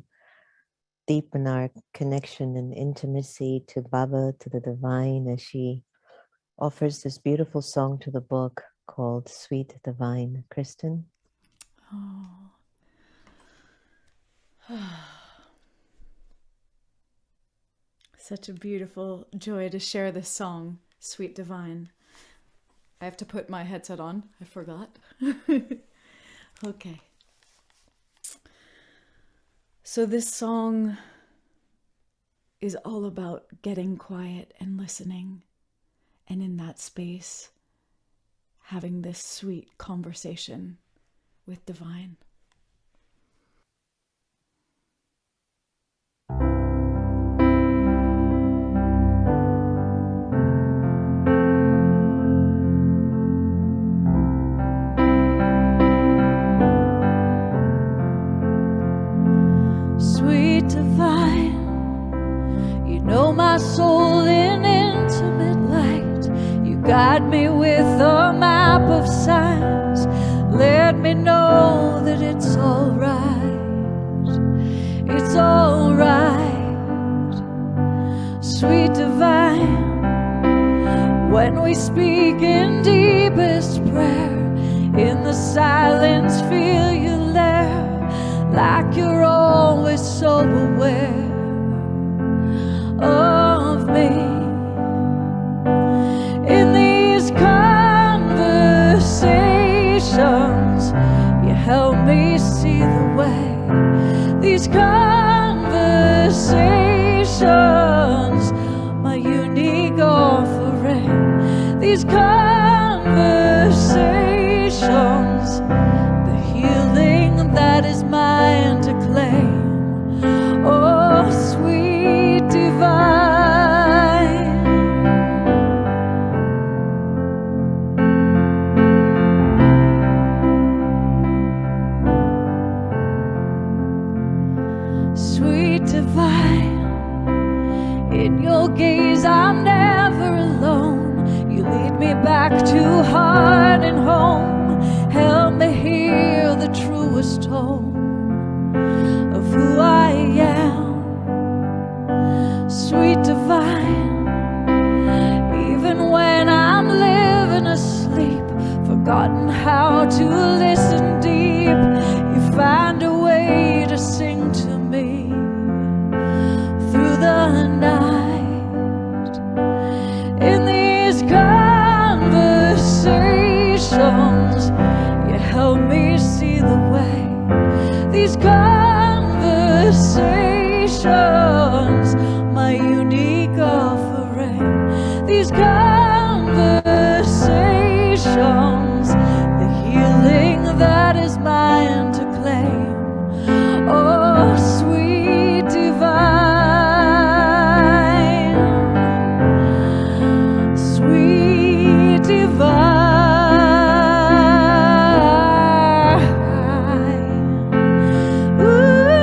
deepen our connection and intimacy to Baba, to the divine, as she offers this beautiful song to the book called Sweet Divine. Kristen? Such a beautiful joy to share this song, Sweet Divine. I have to put my headset on. I forgot. Okay. So this song is all about getting quiet and listening, and in that space, having this sweet conversation with Divine. Sweet Divine, you know my soul in intimate light. You guide me with a map of signs. Let me know that it's all right. It's all right. Sweet Divine, when we speak in deepest prayer, in the silence feel you there, like you're always so aware of me. In these conversations, you help me see the way. These conversations, my unique offering. These conversations, the healing that is mine to claim. Oh, sweet Divine. Sweet Divine, in your gaze I'm never alone. You lead me back to heart and home. Help me hear the truest tone of who I am. Sweet Divine, even when I'm living asleep, forgotten how to listen deep, you find a way to sing to me through the night. In these conversations, you help me see the way. These conversations, my unique offering. These conversations, the healing that is mine to claim. Oh, sweet Divine, sweet Divine. Ooh.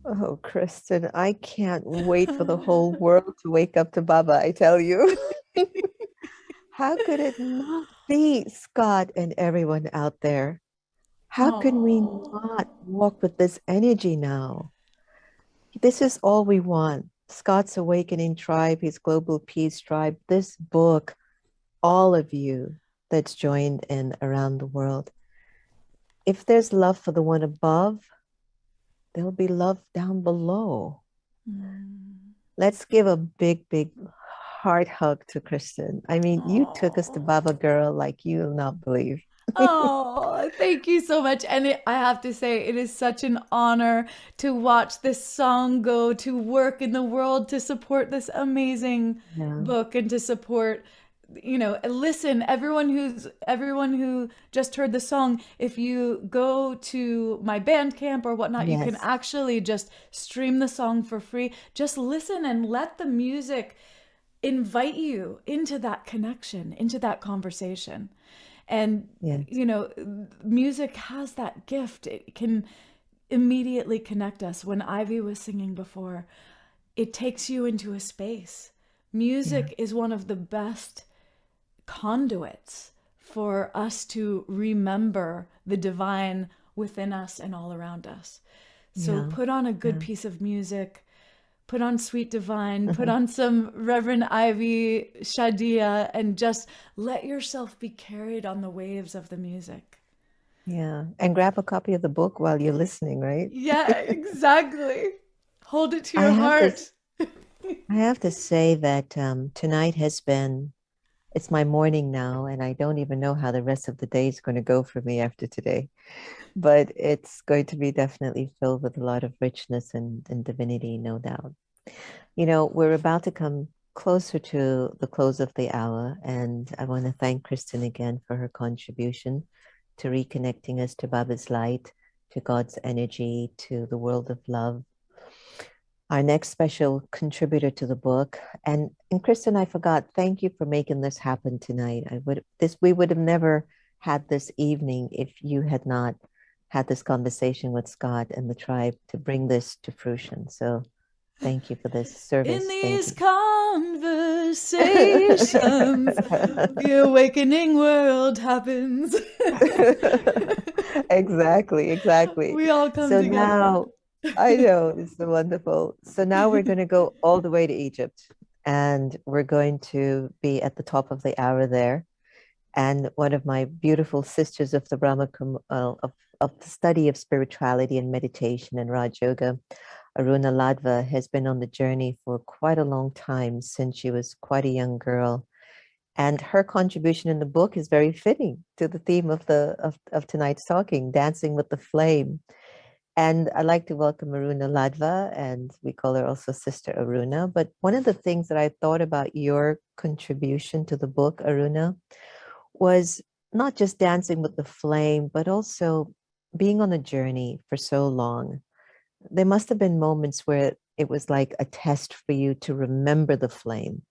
Oh, Kristen, I can't wait for the whole world to wake up to Baba, I tell you. How could it not be, Scott and everyone out there? How can we Oh. not walk with this energy now? This is all we want. Scott's Awakening Tribe, his Global Peace Tribe, this book, all of you that's joined in around the world. If there's love for the one above, there'll be love down below. Let's give a big, big heart hug to Kristen. I mean, you took us to Baba Girl like you'll not believe. Oh, thank you so much. And I have to say, it is such an honor to watch this song go to work in the world to support this amazing Yeah. book and to support, listen, everyone who just heard the song, if you go to my Bandcamp or whatnot, you can Yes. actually just stream the song for free. Just listen and let the music invite you into that connection, into that conversation. And, Yes. music has that gift. It can immediately connect us. When Ivy was singing before, it takes you into a space. Music is one of the best conduits for us to remember the divine within us and all around us. So Yeah. put on a good piece of music. Put on Sweet Divine, put on some Reverend Ivy Shadia, and just let yourself be carried on the waves of the music. Yeah. And grab a copy of the book while you're listening, right? Yeah, exactly. Hold it to I your have heart. I have to say that tonight has been, it's my morning now, and I don't even know how the rest of the day is going to go for me after today. But it's going to be definitely filled with a lot of richness and divinity, no doubt. We're about to come closer to the close of the hour, and I want to thank Kristen again for her contribution to reconnecting us to Baba's light, to God's energy, to the world of love. Our next special contributor to the book, and Kristen, I forgot. Thank you for making this happen tonight. We would have never had this evening if you had not had this conversation with Scott and the tribe to bring this to fruition. So thank you for this service. In Thank these you. conversations, the awakening world happens. Exactly. We all come So together. now, I know, it's so wonderful. So now we're going to go all the way to Egypt, and we're going to be at the top of the hour there. And one of my beautiful sisters of the of the study of spirituality and meditation and Raj Yoga, Aruna Ladva, has been on the journey for quite a long time, since she was quite a young girl. And her contribution in the book is very fitting to the theme of of tonight's talking, Dancing with the Flame. And I'd like to welcome Aruna Ladva, and we call her also Sister Aruna. But one of the things that I thought about your contribution to the book, Aruna, was not just dancing with the flame, but also being on a journey for so long. There must have been moments where it was like a test for you to remember the flame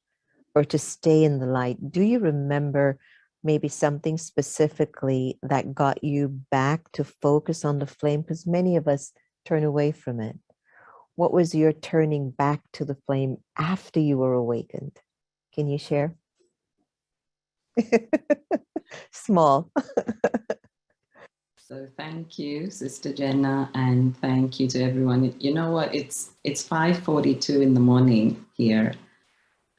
or to stay in the light. Do you remember maybe something specifically that got you back to focus on the flame? Because many of us turn away from it. What was your turning back to the flame after you were awakened? Can you share? Small. So thank you, Sister Jenna, and thank you to everyone. You know what? It's 5:42 in the morning here,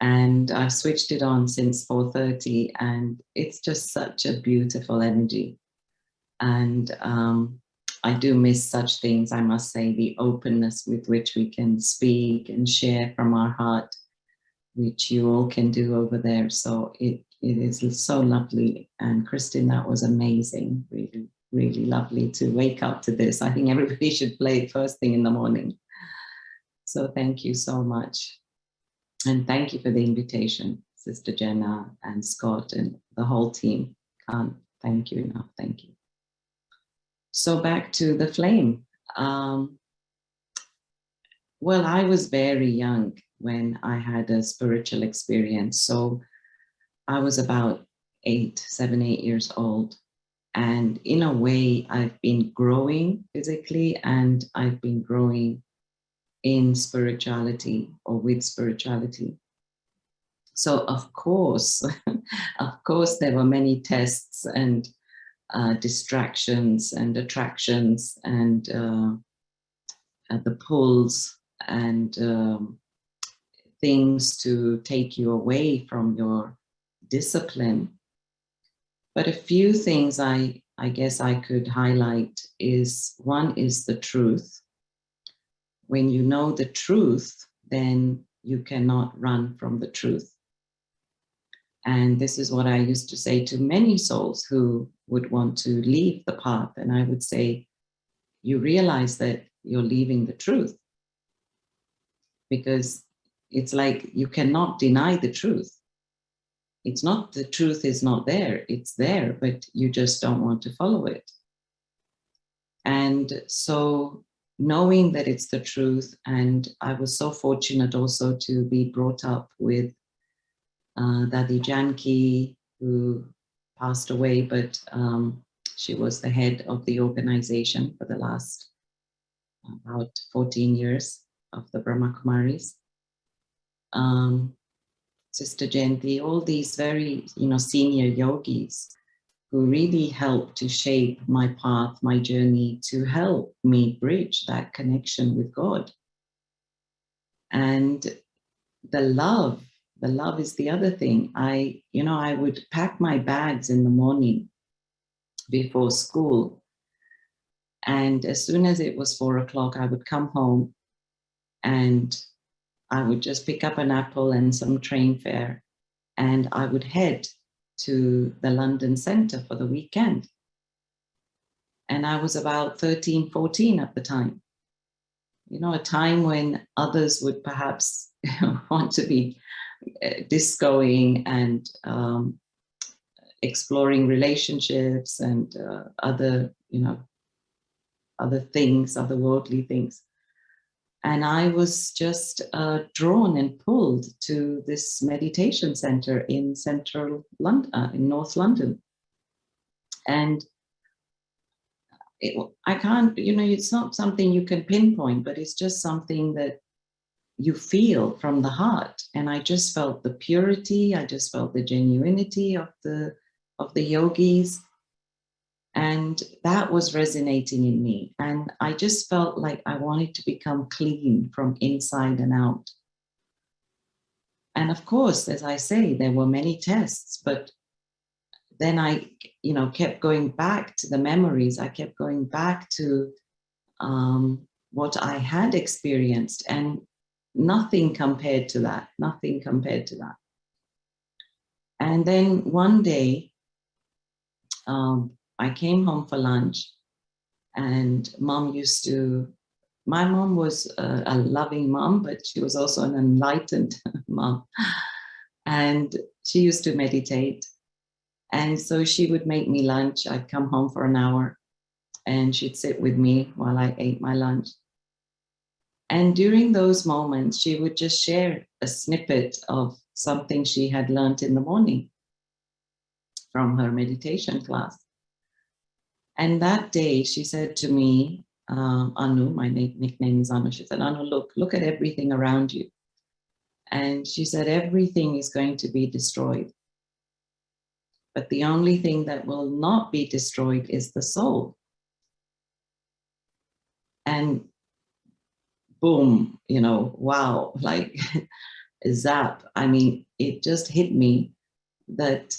and I've switched it on since 4:30, and it's just such a beautiful energy. And I do miss such things, I must say, the openness with which we can speak and share from our heart, which you all can do over there. So it is so lovely. And Kristen, that was amazing, really. Really lovely to wake up to this. I think everybody should play it first thing in the morning. So thank you so much. And thank you for the invitation, Sister Jenna and Scott and the whole team. Can't thank you enough. Thank you. So back to the flame. Well, I was very young when I had a spiritual experience. So I was about 7, 8 years old. And in a way, I've been growing physically, and I've been growing in spirituality or with spirituality. So of course, there were many tests and distractions and attractions and the pulls and things to take you away from your discipline. But a few things I guess I could highlight is, one is the truth. When you know the truth, then you cannot run from the truth. And this is what I used to say to many souls who would want to leave the path. And I would say, you realize that you're leaving the truth, because it's like you cannot deny the truth. It's not the truth is not there. It's there, but you just don't want to follow it. And so knowing that it's the truth, and I was so fortunate also to be brought up with Dadi Janki, who passed away, but she was the head of the organization for the last about 14 years of the Brahma Kumaris. Sister Jayanti, all these very, senior yogis who really helped to shape my path, my journey, to help me bridge that connection with God. And the love is the other thing. I would pack my bags in the morning before school. And as soon as it was 4 o'clock, I would come home and I would just pick up an apple and some train fare, and I would head to the London Centre for the weekend. And I was about 13, 14 at the time. A time when others would perhaps want to be discoing and exploring relationships and other things, other worldly things. And I was just drawn and pulled to this meditation center in central London, in North London. And I can't, it's not something you can pinpoint, but it's just something that you feel from the heart. And I just felt the purity, I just felt the genuinity of the yogis. And that was resonating in me. And I just felt like I wanted to become clean from inside and out. And of course, as I say, there were many tests, but then I, kept going back to the memories. I kept going back to what I had experienced, and nothing compared to that, nothing compared to that. And then one day, I came home for lunch, and my mom was a loving mom, but she was also an enlightened mom. And she used to meditate. And so she would make me lunch. I'd come home for an hour and she'd sit with me while I ate my lunch. And during those moments, she would just share a snippet of something she had learned in the morning from her meditation class. And that day she said to me, Anu, my nickname is Anu, she said, Anu, look at everything around you. And she said, everything is going to be destroyed. But the only thing that will not be destroyed is the soul. And boom, wow, like a zap. I mean, it just hit me that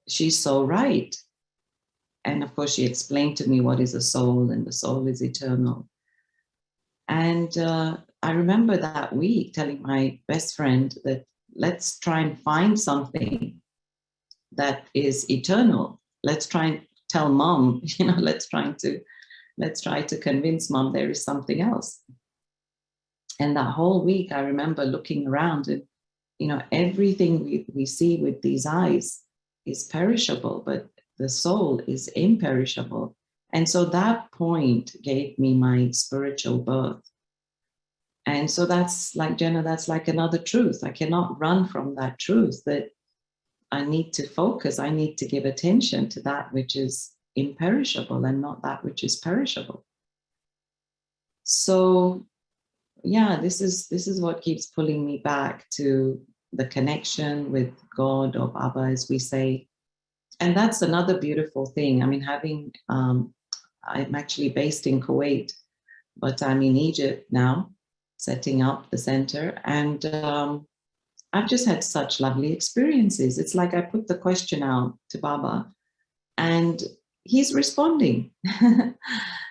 she's so right. And of course, she explained to me what is a soul, and the soul is eternal. And I remember that week telling my best friend that let's try and find something that is eternal. Let's try and tell mom, let's try to convince mom there is something else. And that whole week, I remember looking around and, everything we see with these eyes is perishable, but the soul is imperishable. And so that point gave me my spiritual birth. And so that's like, Jenna, that's like another truth. I cannot run from that truth, that I need to focus. I need to give attention to that which is imperishable and not that which is perishable. So yeah, this is what keeps pulling me back to the connection with God or Baba, as we say. And that's another beautiful thing. I mean, I'm actually based in Kuwait, but I'm in Egypt now, setting up the center. And I've just had such lovely experiences. It's like I put the question out to Baba and he's responding.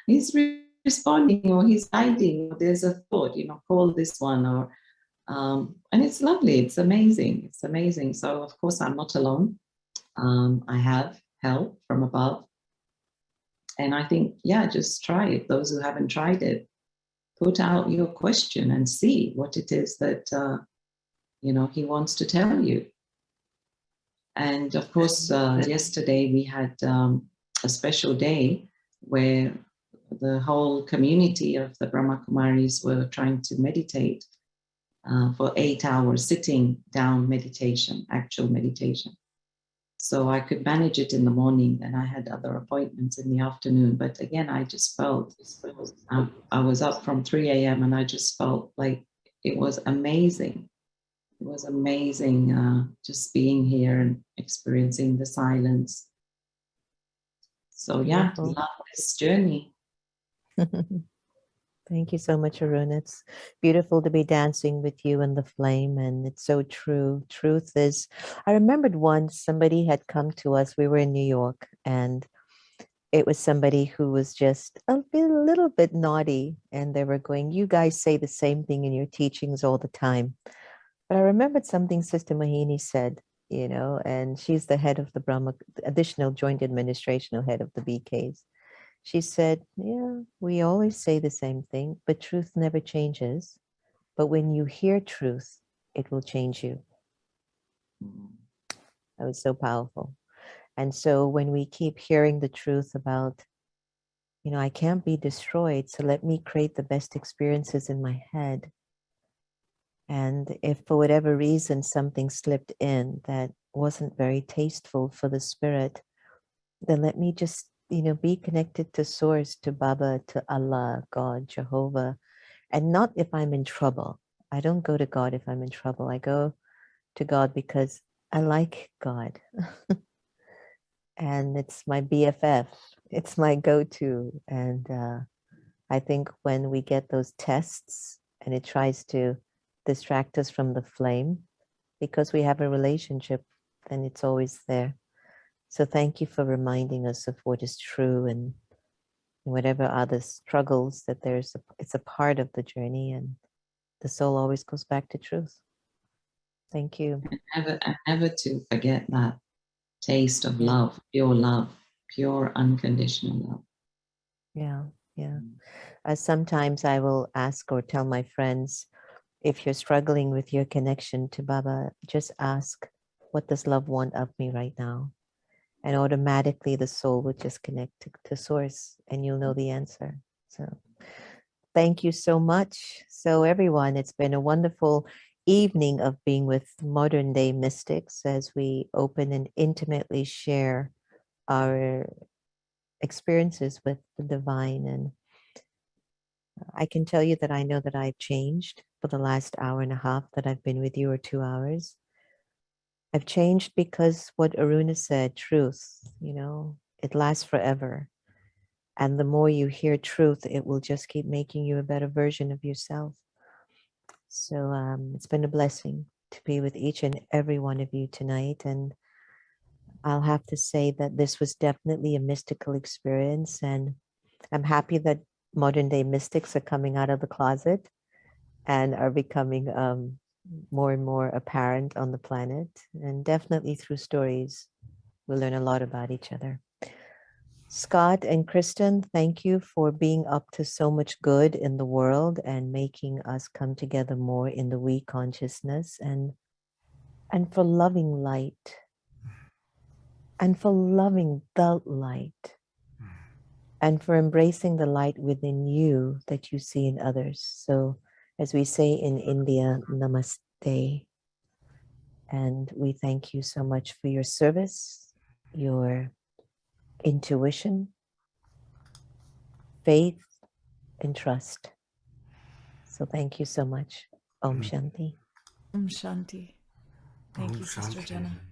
He's responding, or he's guiding, or there's a thought, call this one, or and it's lovely. It's amazing. It's amazing. So of course I'm not alone. I have help from above. And I think, yeah, just try it. Those who haven't tried it, put out your question and see what it is that, he wants to tell you. And of course, yesterday we had a special day where the whole community of the Brahma Kumaris were trying to meditate for 8 hours, sitting down meditation, actual meditation. So I could manage it in the morning, and I had other appointments in the afternoon. But again, I just felt, I was up from 3 a.m. and I just felt like it was amazing. It was amazing just being here and experiencing the silence. So yeah, love this journey. Thank you so much, Aruna. It's beautiful to be dancing with you in the flame, and it's so true. Truth is, I remembered once somebody had come to us. We were in New York, and it was somebody who was just a little bit naughty, and they were going, "You guys say the same thing in your teachings all the time." But I remembered something Sister Mahini said, and she's the head of the Brahma, additional joint administrational head of the BKs. She said, yeah, we always say the same thing, but truth never changes. But when you hear truth, it will change you. That was so powerful. And so when we keep hearing the truth about, I can't be destroyed, so let me create the best experiences in my head. And if for whatever reason something slipped in that wasn't very tasteful for the spirit, then let me just be connected to Source, to Baba, to Allah, God, Jehovah, and not if I'm in trouble. I don't go to God if I'm in trouble. I go to God because I like God. And it's my BFF. It's my go-to. And I think when we get those tests and it tries to distract us from the flame, because we have a relationship, then it's always there. So thank you for reminding us of what is true, and whatever other struggles that it's a part of the journey, and the soul always goes back to truth. Thank you. And never to forget that taste of love, pure unconditional love. Yeah. Sometimes I will ask or tell my friends, if you're struggling with your connection to Baba, just ask, what does love want of me right now? And automatically the soul would just connect to Source, and you'll know the answer. So thank you so much. So everyone, it's been a wonderful evening of being with modern day mystics as we open and intimately share our experiences with the divine. And I can tell you that I know that I've changed for the last hour and a half that I've been with you, or 2 hours. I've changed because what Aruna said, truth, it lasts forever. And the more you hear truth, it will just keep making you a better version of yourself. So it's been a blessing to be with each and every one of you tonight. And I'll have to say that this was definitely a mystical experience. And I'm happy that modern day mystics are coming out of the closet and are becoming more and more apparent on the planet. And definitely through stories, we'll learn a lot about each other. Scott and Kristen, thank you for being up to so much good in the world and making us come together more in the we consciousness, and for loving light, and for loving the light, and for embracing the light within you that you see in others. So as we say in India, namaste. And we thank you so much for your service, your intuition, faith, and trust. So thank you so much. Om Shanti. Shanti. Thank Om you, Sister Shanti. Jenna.